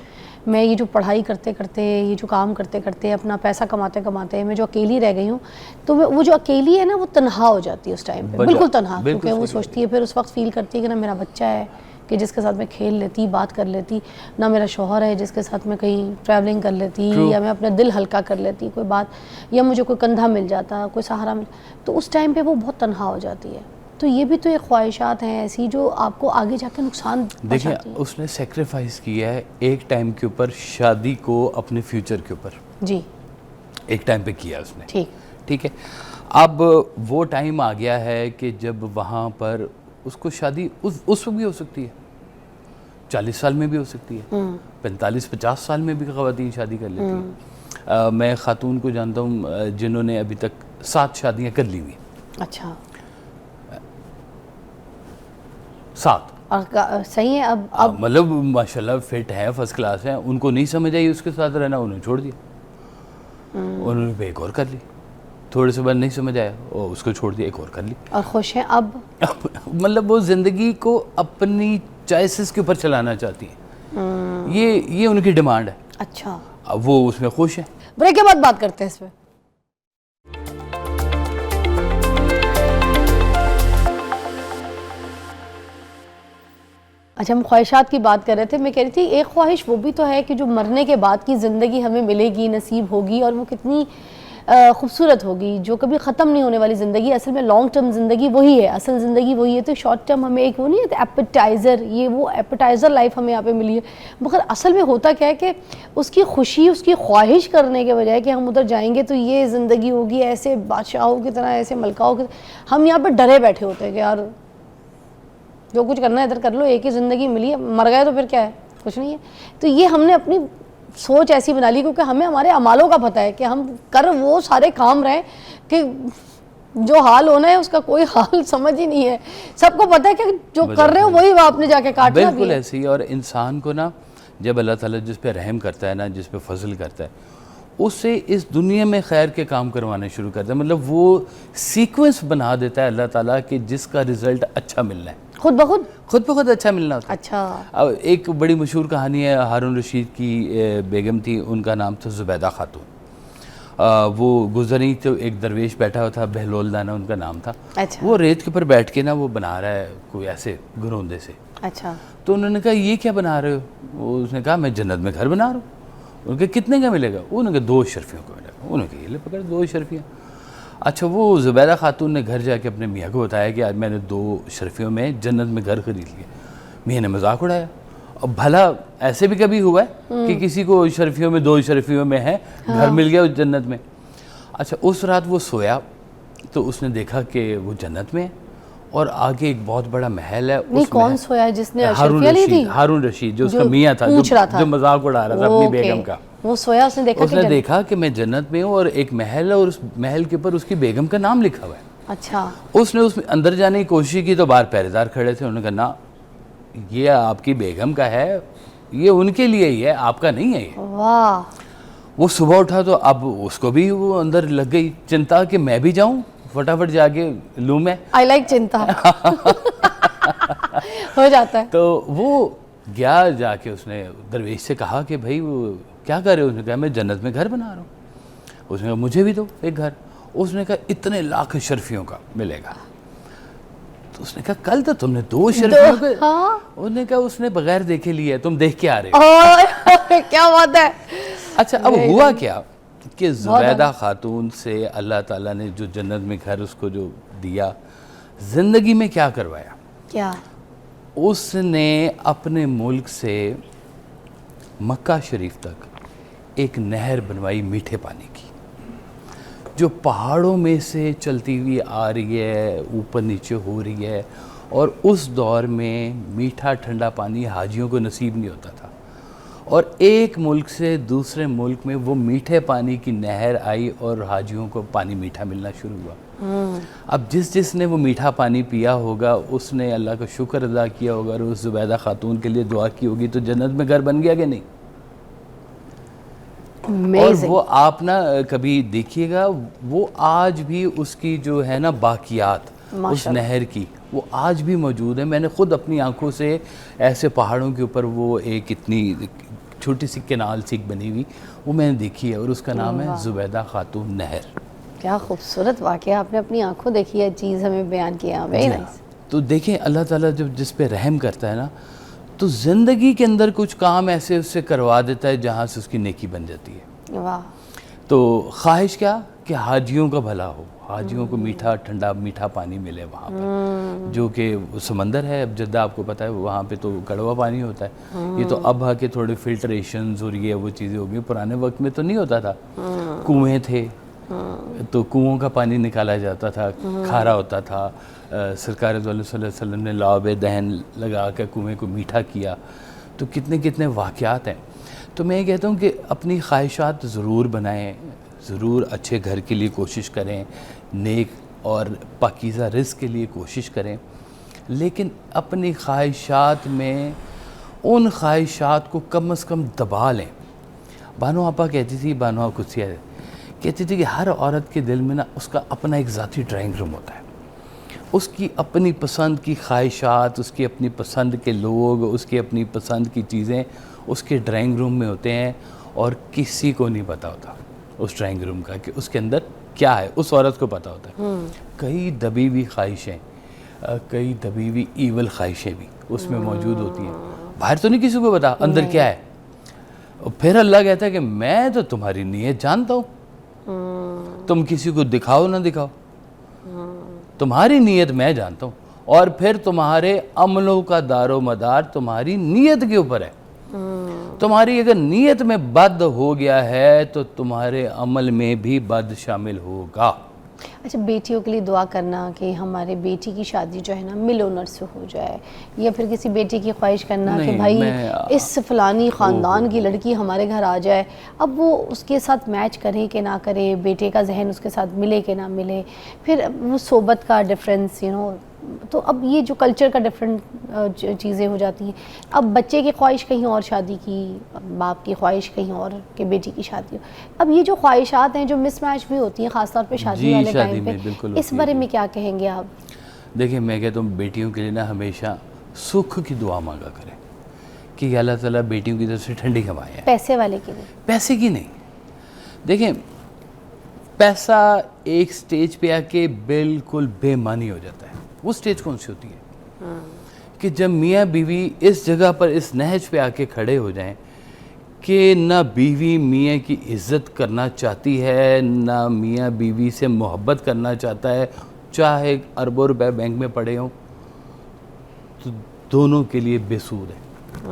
میں یہ جو پڑھائی کرتے کرتے, یہ جو کام کرتے کرتے, اپنا پیسہ کماتے کماتے میں جو اکیلی رہ گئی ہوں, تو وہ جو اکیلی ہے نا وہ تنہا ہو جاتی ہے اس ٹائم پہ, بالکل تنہا, کیونکہ وہ سوچتی ہے پھر اس وقت فیل کرتی ہے کہ نا میرا بچہ ہے کہ جس کے ساتھ میں کھیل لیتی, بات کر لیتی, نہ میرا شوہر ہے جس کے ساتھ میں کہیں ٹریولنگ کر لیتی, یا میں اپنا دل ہلکا کر لیتی کوئی بات, یا مجھے کوئی کندھا مل جاتا, کوئی سہارا مل, تو اس ٹائم پہ وہ بہت تنہا ہو جاتی ہے. تو یہ بھی تو ایک خواہشات ہیں ایسی جو آپ کو آگے جا کے نقصان پہنچاتی ہیں. دیکھیں اس نے سیکریفائز کیا ہے ایک ٹائم کے اوپر شادی کو اپنے فیوچر کے اوپر, جی ایک ٹائم پہ کیا اس نے, ٹھیک ہے. اب وہ ٹائم آ گیا ہے کہ جب وہاں پر اس کو شادی اس وقت بھی ہو سکتی ہے, 40 سال میں بھی ہو سکتی ہے, 45-50 سال میں بھی خواتین شادی کر لیتی ہیں. میں خاتون کو جانتا ہوں جنہوں نے ابھی تک 7 شادیاں کر لی ہوئی. اچھا 7, اور صحیح ہے. اب مطلب ماشاءاللہ فٹ ہے, فرسٹ کلاس ہیں, ان کو نہیں سمجھ آئی اس کے ساتھ رہنا, انہوں نے چھوڑ دیا, انہوں نے ایک اور کر لی, تھوڑے سے بعد نہیں سمجھ آیا اور اس کو چھوڑ دیا, ایک اور کر لی, اور خوش ہیں اب. مطلب وہ زندگی کو اپنی چوائسز کے اوپر چلانا چاہتی ہیں, یہ ان کی ڈیمانڈ ہے. اچھا, اب وہ اس میں خوش ہیں. بریک کے بعد بات کرتے ہیں اس پہ. اچھا, ہم خواہشات کی بات کر رہے تھے. میں کہہ رہی تھی ایک خواہش وہ بھی تو ہے کہ جو مرنے کے بعد کی زندگی ہمیں ملے گی, نصیب ہوگی, اور وہ کتنی خوبصورت ہوگی, جو کبھی ختم نہیں ہونے والی زندگی, اصل میں لانگ ٹرم زندگی وہی ہے, اصل زندگی وہی ہے. تو شارٹ ٹرم ہمیں ایک وہ نہیں ہے ایپیٹائزر, یہ وہ ایپیٹائزر لائف ہمیں یہاں پہ ملی ہے, مگر اصل میں ہوتا کیا ہے کہ اس کی خوشی, اس کی خواہش کرنے کے بجائے کہ ہم ادھر جائیں گے تو یہ زندگی ہوگی ایسے بادشاہوں کی طرح, ایسے ملکاؤں کی طرح, ہم یہاں پہ ڈرے بیٹھے ہوتے ہیں کہ یار جو کچھ کرنا ہے ادھر کر لو, ایک ہی زندگی ملی ہے, مر گئے تو پھر کیا ہے, کچھ نہیں ہے. تو یہ ہم نے اپنی سوچ ایسی بنا لی کیونکہ ہمیں ہمارے اعمالوں کا پتہ ہے کہ ہم کر وہ سارے کام رہے کہ جو حال ہونا ہے اس کا کوئی حال سمجھ ہی نہیں ہے. سب کو پتہ ہے کہ جو کر رہے ہو وہی آپ نے جا کے کاٹنا بھی ہے. بالکل ایسے ہی. اور انسان کو نا جب اللہ تعالیٰ جس پہ رحم کرتا ہے نا, جس پہ فضل کرتا ہے, اس سے اس دنیا میں خیر کے کام کروانے شروع کرتا ہے. مطلب وہ سیکوینس بنا دیتا ہے اللہ تعالیٰ کہ جس کا رزلٹ اچھا ملنا ہے, خود بخود اچھا ملنا ہوتا ہے. اچھا, اب ایک بڑی مشہور کہانی ہے, ہارون رشید کی بیگم تھی, ان کا نام تھا زبیدہ خاتون. وہ گزری تو ایک درویش بیٹھا ہوا تھا, بہلول دانا ان کا نام تھا. اچھا, وہ ریت کے اوپر بیٹھ کے نا وہ بنا رہا ہے کوئی ایسے گروندے سے. اچھا, تو انہوں نے کہا یہ کیا بنا رہے ہو؟ اس نے کہا میں جنت میں گھر بنا رہا ہوں. ان کے کتنے کا ملے گا؟ انہوں نے کہا 2 اشرفیوں کا ملے گا. انہوں نے کہا یہ لے پکڑ 2 اشرفیاں. اچھا, وہ زبیدہ خاتون نے گھر جا کے اپنے میاں کو بتایا کہ آج میں نے 2 اشرفیوں میں جنت میں گھر خرید لیا. میاں نے مذاق اڑایا. اب بھلا ایسے بھی کبھی ہوا ہے کہ کسی کو اشرفیوں میں 2 اشرفیوں میں ہے گھر مل گیا اس جنت میں؟ اچھا, اس رات وہ سویا تو اس نے دیکھا کہ وہ جنت میں ہے اور آگے ایک بہت بڑا محل ہے. نہیں, کون سویا جس نے اشرفیاں لی تھی؟ ہارون رشید, جو اس کا میاں تھا, جو مذاق اڑا رہا تھا اپنی بیگم کا. وہ سویا, اس نے دیکھا, اس نے دیکھا کہ میں جنت میں ہوں اور ایک محل ہے اور اس محل کے اوپر اس کی بیگم کا نام لکھا ہوا ہے. اچھا, اس نے اس میں اندر جانے کی کوشش کی تو باہر پہرے دار کھڑے تھے. انہوں نے کہا نا یہ آپ کی بیگم کا ہے, یہ ان کے لیے ہی ہے, آپ کا نہیں ہے یہ. واہ. وہ صبح اٹھا تو اب اس کو بھی وہ اندر لگ گئی چنتا کہ میں بھی جاؤں فٹافٹ جا کے لوں میں. آئی لائک چنتا. ہو جاتا ہے. تو وہ گیا, جا کے اس نے درویش سے کہا کہ بھائی وہ کیا کر رہے ہو؟ اس نے کہا میں جنت میں گھر بنا رہا ہوں. اس نے کہا مجھے بھی دو ایک گھر. اس نے کہا اتنے لاکھ اشرفیوں کا ملے گا. تو اس نے کہا کل تو تم نے 2 اشرفیوں کا. اس نے کہا اس نے بغیر دیکھے لیا ہے, تم دیکھ کے آ رہے ہو. کیا بات ہے. اچھا, اب ہوا کیا کہ زبیدہ خاتون سے اللہ تعالیٰ نے جو جنت میں گھر اس کو جو دیا, زندگی میں کیا کروایا؟ کیا؟ اس نے اپنے ملک سے مکہ شریف تک ایک نہر بنوائی میٹھے پانی کی, جو پہاڑوں میں سے چلتی ہوئی آ رہی ہے, اوپر نیچے ہو رہی ہے. اور اس دور میں میٹھا ٹھنڈا پانی حاجیوں کو نصیب نہیں ہوتا تھا, اور ایک ملک سے دوسرے ملک میں وہ میٹھے پانی کی نہر آئی اور حاجیوں کو پانی میٹھا ملنا شروع ہوا. اب جس نے وہ میٹھا پانی پیا ہوگا اس نے اللہ کا شکر ادا کیا ہوگا اور اس زبیدہ خاتون کے لیے دعا کی ہوگی, تو جنت میں گھر بن گیا کہ نہیں؟ اور وہ آپ نا کبھی دیکھیے گا, وہ آج بھی اس کی جو ہے نا باقیات اس نہر کی وہ آج بھی موجود ہے. میں نے خود اپنی آنکھوں سے ایسے پہاڑوں کے اوپر وہ ایک اتنی چھوٹی سی کینال سی بنی ہوئی وہ میں نے دیکھی ہے, اور اس کا نام ہے زبیدہ خاتون نہر. کیا خوبصورت واقعہ, آپ نے اپنی آنکھوں دیکھی ہے چیز ہمیں بیان کیا. Very nice. تو دیکھیں اللہ تعالیٰ جب جس پہ رحم کرتا ہے نا, تو زندگی کے اندر کچھ کام ایسے اس سے کروا دیتا ہے جہاں سے اس کی نیکی بن جاتی ہے. واہ. تو خواہش کیا کہ حاجیوں کا بھلا ہو, حاجیوں کو میٹھا ٹھنڈا میٹھا پانی ملے وہاں پر, جو کہ سمندر ہے. اب جدہ آپ کو پتہ ہے وہاں پہ تو کڑوا پانی ہوتا ہے. یہ تو اب آ کے تھوڑے فلٹریشنز اور یہ وہ چیزیں ہو گئی, پرانے وقت میں تو نہیں ہوتا تھا. کنویں تھے تو کنووں کا پانی نکالا جاتا تھا, کھارا ہوتا تھا. سرکار صلی اللہ علیہ وسلم نے لعاب دہن لگا کے کنویں کو میٹھا کیا. تو کتنے واقعات ہیں. تو میں یہ کہتا ہوں کہ اپنی خواہشات ضرور بنائیں, ضرور اچھے گھر کے لیے کوشش کریں, نیک اور پاکیزہ رزق کے لیے کوشش کریں, لیکن اپنی خواہشات میں ان خواہشات کو کم از کم دبا لیں. بانو آپا کہتی تھی, بانو قدسیہ کہتی تھی کہ ہر عورت کے دل میں نا اس کا اپنا ایک ذاتی ڈرائنگ روم ہوتا ہے. اس کی اپنی پسند کی خواہشات, اس کی اپنی پسند کے لوگ, اس کی اپنی پسند کی چیزیں اس کے ڈرائنگ روم میں ہوتے ہیں, اور کسی کو نہیں پتہ ہوتا اس ڈرائنگ روم کا کہ اس کے اندر کیا ہے. اس عورت کو پتہ ہوتا ہے. کئی دبی ہوئی خواہشیں, کئی دبی ہوئی ایول خواہشیں بھی اس میں موجود ہوتی ہیں. باہر تو نہیں کسی کو پتا اندر کیا ہے. پھر اللہ کہتا ہے کہ میں تو تمہاری نیت جانتا ہوں. تم کسی کو دکھاؤ نہ دکھاؤ, تمہاری نیت میں جانتا ہوں, اور پھر تمہارے عملوں کا دار و مدار تمہاری نیت کے اوپر ہے. تمہاری اگر نیت میں بد ہو گیا ہے تو تمہارے عمل میں بھی بد شامل ہوگا. اچھا, بیٹیوں کے لیے دعا کرنا کہ ہمارے بیٹی کی شادی جو ہے نا ملونر سے ہو جائے, یا پھر کسی بیٹی کی خواہش کرنا کہ بھائی اس فلانی خاندان کی لڑکی ہمارے گھر آ جائے, اب وہ اس کے ساتھ میچ کرے کہ نہ کرے, بیٹے کا ذہن اس کے ساتھ ملے کہ نہ ملے, پھر وہ صحبت کا ڈفرینس تو اب یہ جو کلچر کا ڈفرینٹ چیزیں ہو جاتی ہیں. اب بچے کی خواہش کہیں اور شادی کی, باپ کی خواہش کہیں اور کہ بیٹی کی شادی ہو. اب یہ جو خواہشات ہیں جو مس میچ بھی ہوتی ہیں خاص طور پہ شادی والے ٹائم پہ, اس بارے میں کیا کہیں گے آپ؟ دیکھیں, میں کہتا ہوں بیٹیوں کے لیے نا ہمیشہ سکھ کی دعا مانگا کریں کہ اللہ تعالیٰ بیٹیوں کی طرف سے ٹھنڈی ہوائیں ہیں. پیسے والے کے لیے, پیسے کی نہیں. دیکھیں, پیسہ ایک سٹیج پہ آ کے بالکل بے معنی ہو جاتا ہے. وہ سٹیج کون سی ہوتی ہے کہ جب میاں بیوی اس جگہ پر اس نہج پہ آ کے کھڑے ہو جائیں کہ نہ بیوی میاں کی عزت کرنا چاہتی ہے, نہ میاں بیوی سے محبت کرنا چاہتا ہے, چاہے اربوں روپے بینک میں پڑے ہوں, تو دونوں کے لیے بے سود ہے.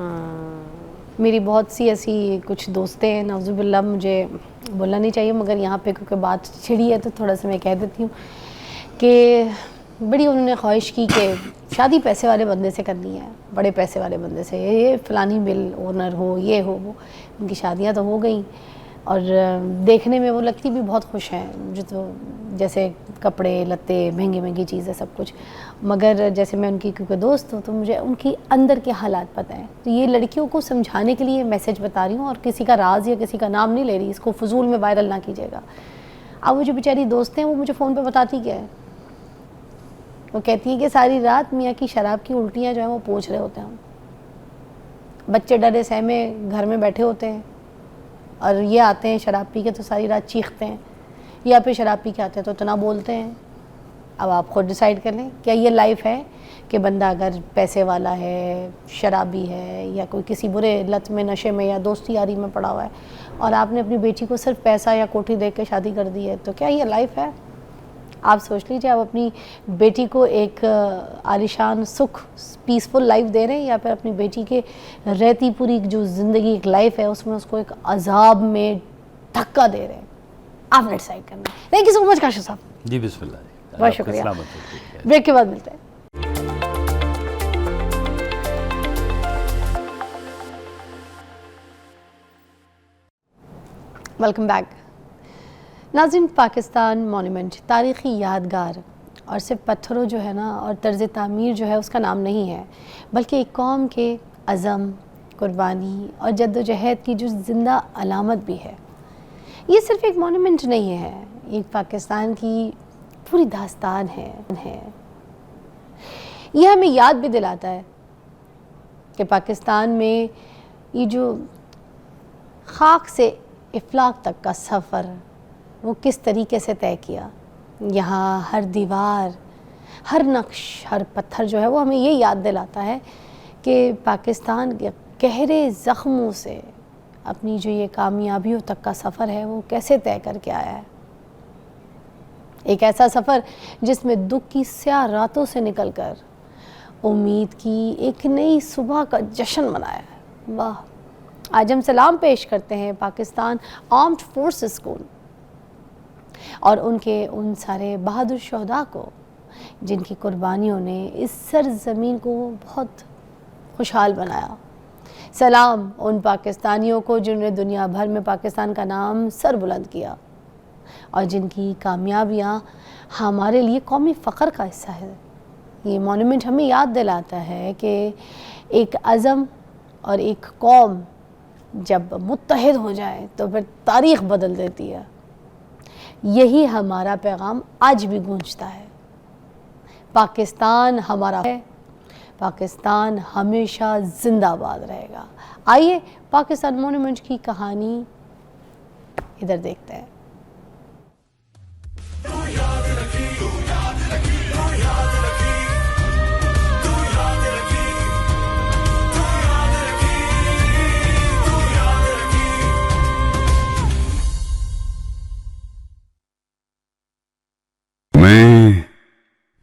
میری بہت سی ایسی کچھ دوستیں ہیں, نعوذ باللہ مجھے بولنا نہیں چاہیے مگر یہاں پہ کیونکہ بات چھڑی ہے تو تھوڑا سا میں کہہ دیتی ہوں کہ بڑی انہوں نے خواہش کی کہ شادی پیسے والے بندے سے کرنی ہے, بڑے پیسے والے بندے سے, یہ فلانی مل اونر ہو, یہ ہو وہ. ان کی شادیاں تو ہو گئیں اور دیکھنے میں وہ لگتی بھی بہت خوش ہیں, جو تو جیسے کپڑے لتے مہنگی مہنگی چیزیں سب کچھ, مگر جیسے میں ان کی کیونکہ دوست ہوں تو مجھے ان کی اندر کے حالات پتہ ہیں. تو یہ لڑکیوں کو سمجھانے کے لیے میسج بتا رہی ہوں, اور کسی کا راز یا کسی کا نام نہیں لے رہی, اس کو فضول میں وائرل نہ کیجیے گا. اب وہ جو بیچاری دوست ہیں وہ مجھے فون پہ بتاتی کیا ہے, وہ کہتی ہے کہ ساری رات میاں کی شراب کی الٹیاں جو ہیں وہ پوچھ رہے ہوتے ہیں ہم, بچے ڈرے سہمے گھر میں بیٹھے ہوتے ہیں, اور یہ آتے ہیں شراب پی کے تو ساری رات چیختے ہیں, یا پھر شراب پی کے آتے ہیں تو اتنا بولتے ہیں. اب آپ خود ڈیسائیڈ کر لیں, کیا یہ لائف ہے کہ بندہ اگر پیسے والا ہے, شرابی ہے, یا کوئی کسی برے لت میں, نشے میں, یا دوستی یاری میں پڑا ہوا ہے, اور آپ نے اپنی بیٹی کو صرف پیسہ یا کوٹھی دے کے شادی کر دی ہے, تو کیا یہ لائف ہے؟ آپ سوچ لیجیے, آپ اپنی بیٹی کو ایک عالیشان سکھ پیسفل لائف دے رہے ہیں, یا پھر اپنی بیٹی کے رہتی پوری جو زندگی ایک لائف ہے اس میں اس کو ایک عذاب میں دھکا دے رہے ہیں. آپ نے ڈیسائیڈ کرنا ہے. تھینک یو سو مچ کاشف صاحب. جی بسم اللہ, بہت شکریہ. بریک کے بعد ملتے ہیں. Welcome back. ناظرین, پاکستان مونومنٹ تاریخی یادگار اور صرف پتھروں جو ہے نا اور طرز تعمیر جو ہے اس کا نام نہیں ہے, بلکہ ایک قوم کے عزم, قربانی اور جد و جہد کی جو زندہ علامت بھی ہے. یہ صرف ایک مونومنٹ نہیں ہے, ایک پاکستان کی پوری داستان ہے. یہ ہمیں یاد بھی دلاتا ہے کہ پاکستان میں یہ جو خاک سے افلاک تک کا سفر وہ کس طریقے سے طے کیا. یہاں ہر دیوار, ہر نقش, ہر پتھر جو ہے وہ ہمیں یہ یاد دلاتا ہے کہ پاکستان کے گہرے زخموں سے اپنی جو یہ کامیابیوں تک کا سفر ہے وہ کیسے طے کر کے آیا ہے. ایک ایسا سفر جس میں دکھ کی سیاہ راتوں سے نکل کر امید کی ایک نئی صبح کا جشن منایا ہے. واہ. آج ہم سلام پیش کرتے ہیں پاکستان آرمڈ فورسز کو اور ان سارے بہادر شہداء کو جن کی قربانیوں نے اس سرزمین کو بہت خوشحال بنایا. سلام ان پاکستانیوں کو جنہوں نے دنیا بھر میں پاکستان کا نام سر بلند کیا اور جن کی کامیابیاں ہمارے لیے قومی فخر کا حصہ ہے. یہ مونومنٹ ہمیں یاد دلاتا ہے کہ ایک عزم اور ایک قوم جب متحد ہو جائے تو پھر تاریخ بدل دیتی ہے. یہی ہمارا پیغام آج بھی گونجتا ہے. پاکستان ہمارا ہے, پاکستان ہمیشہ زندہ باد رہے گا. آئیے پاکستان مونومنٹ کی کہانی ادھر دیکھتے ہیں.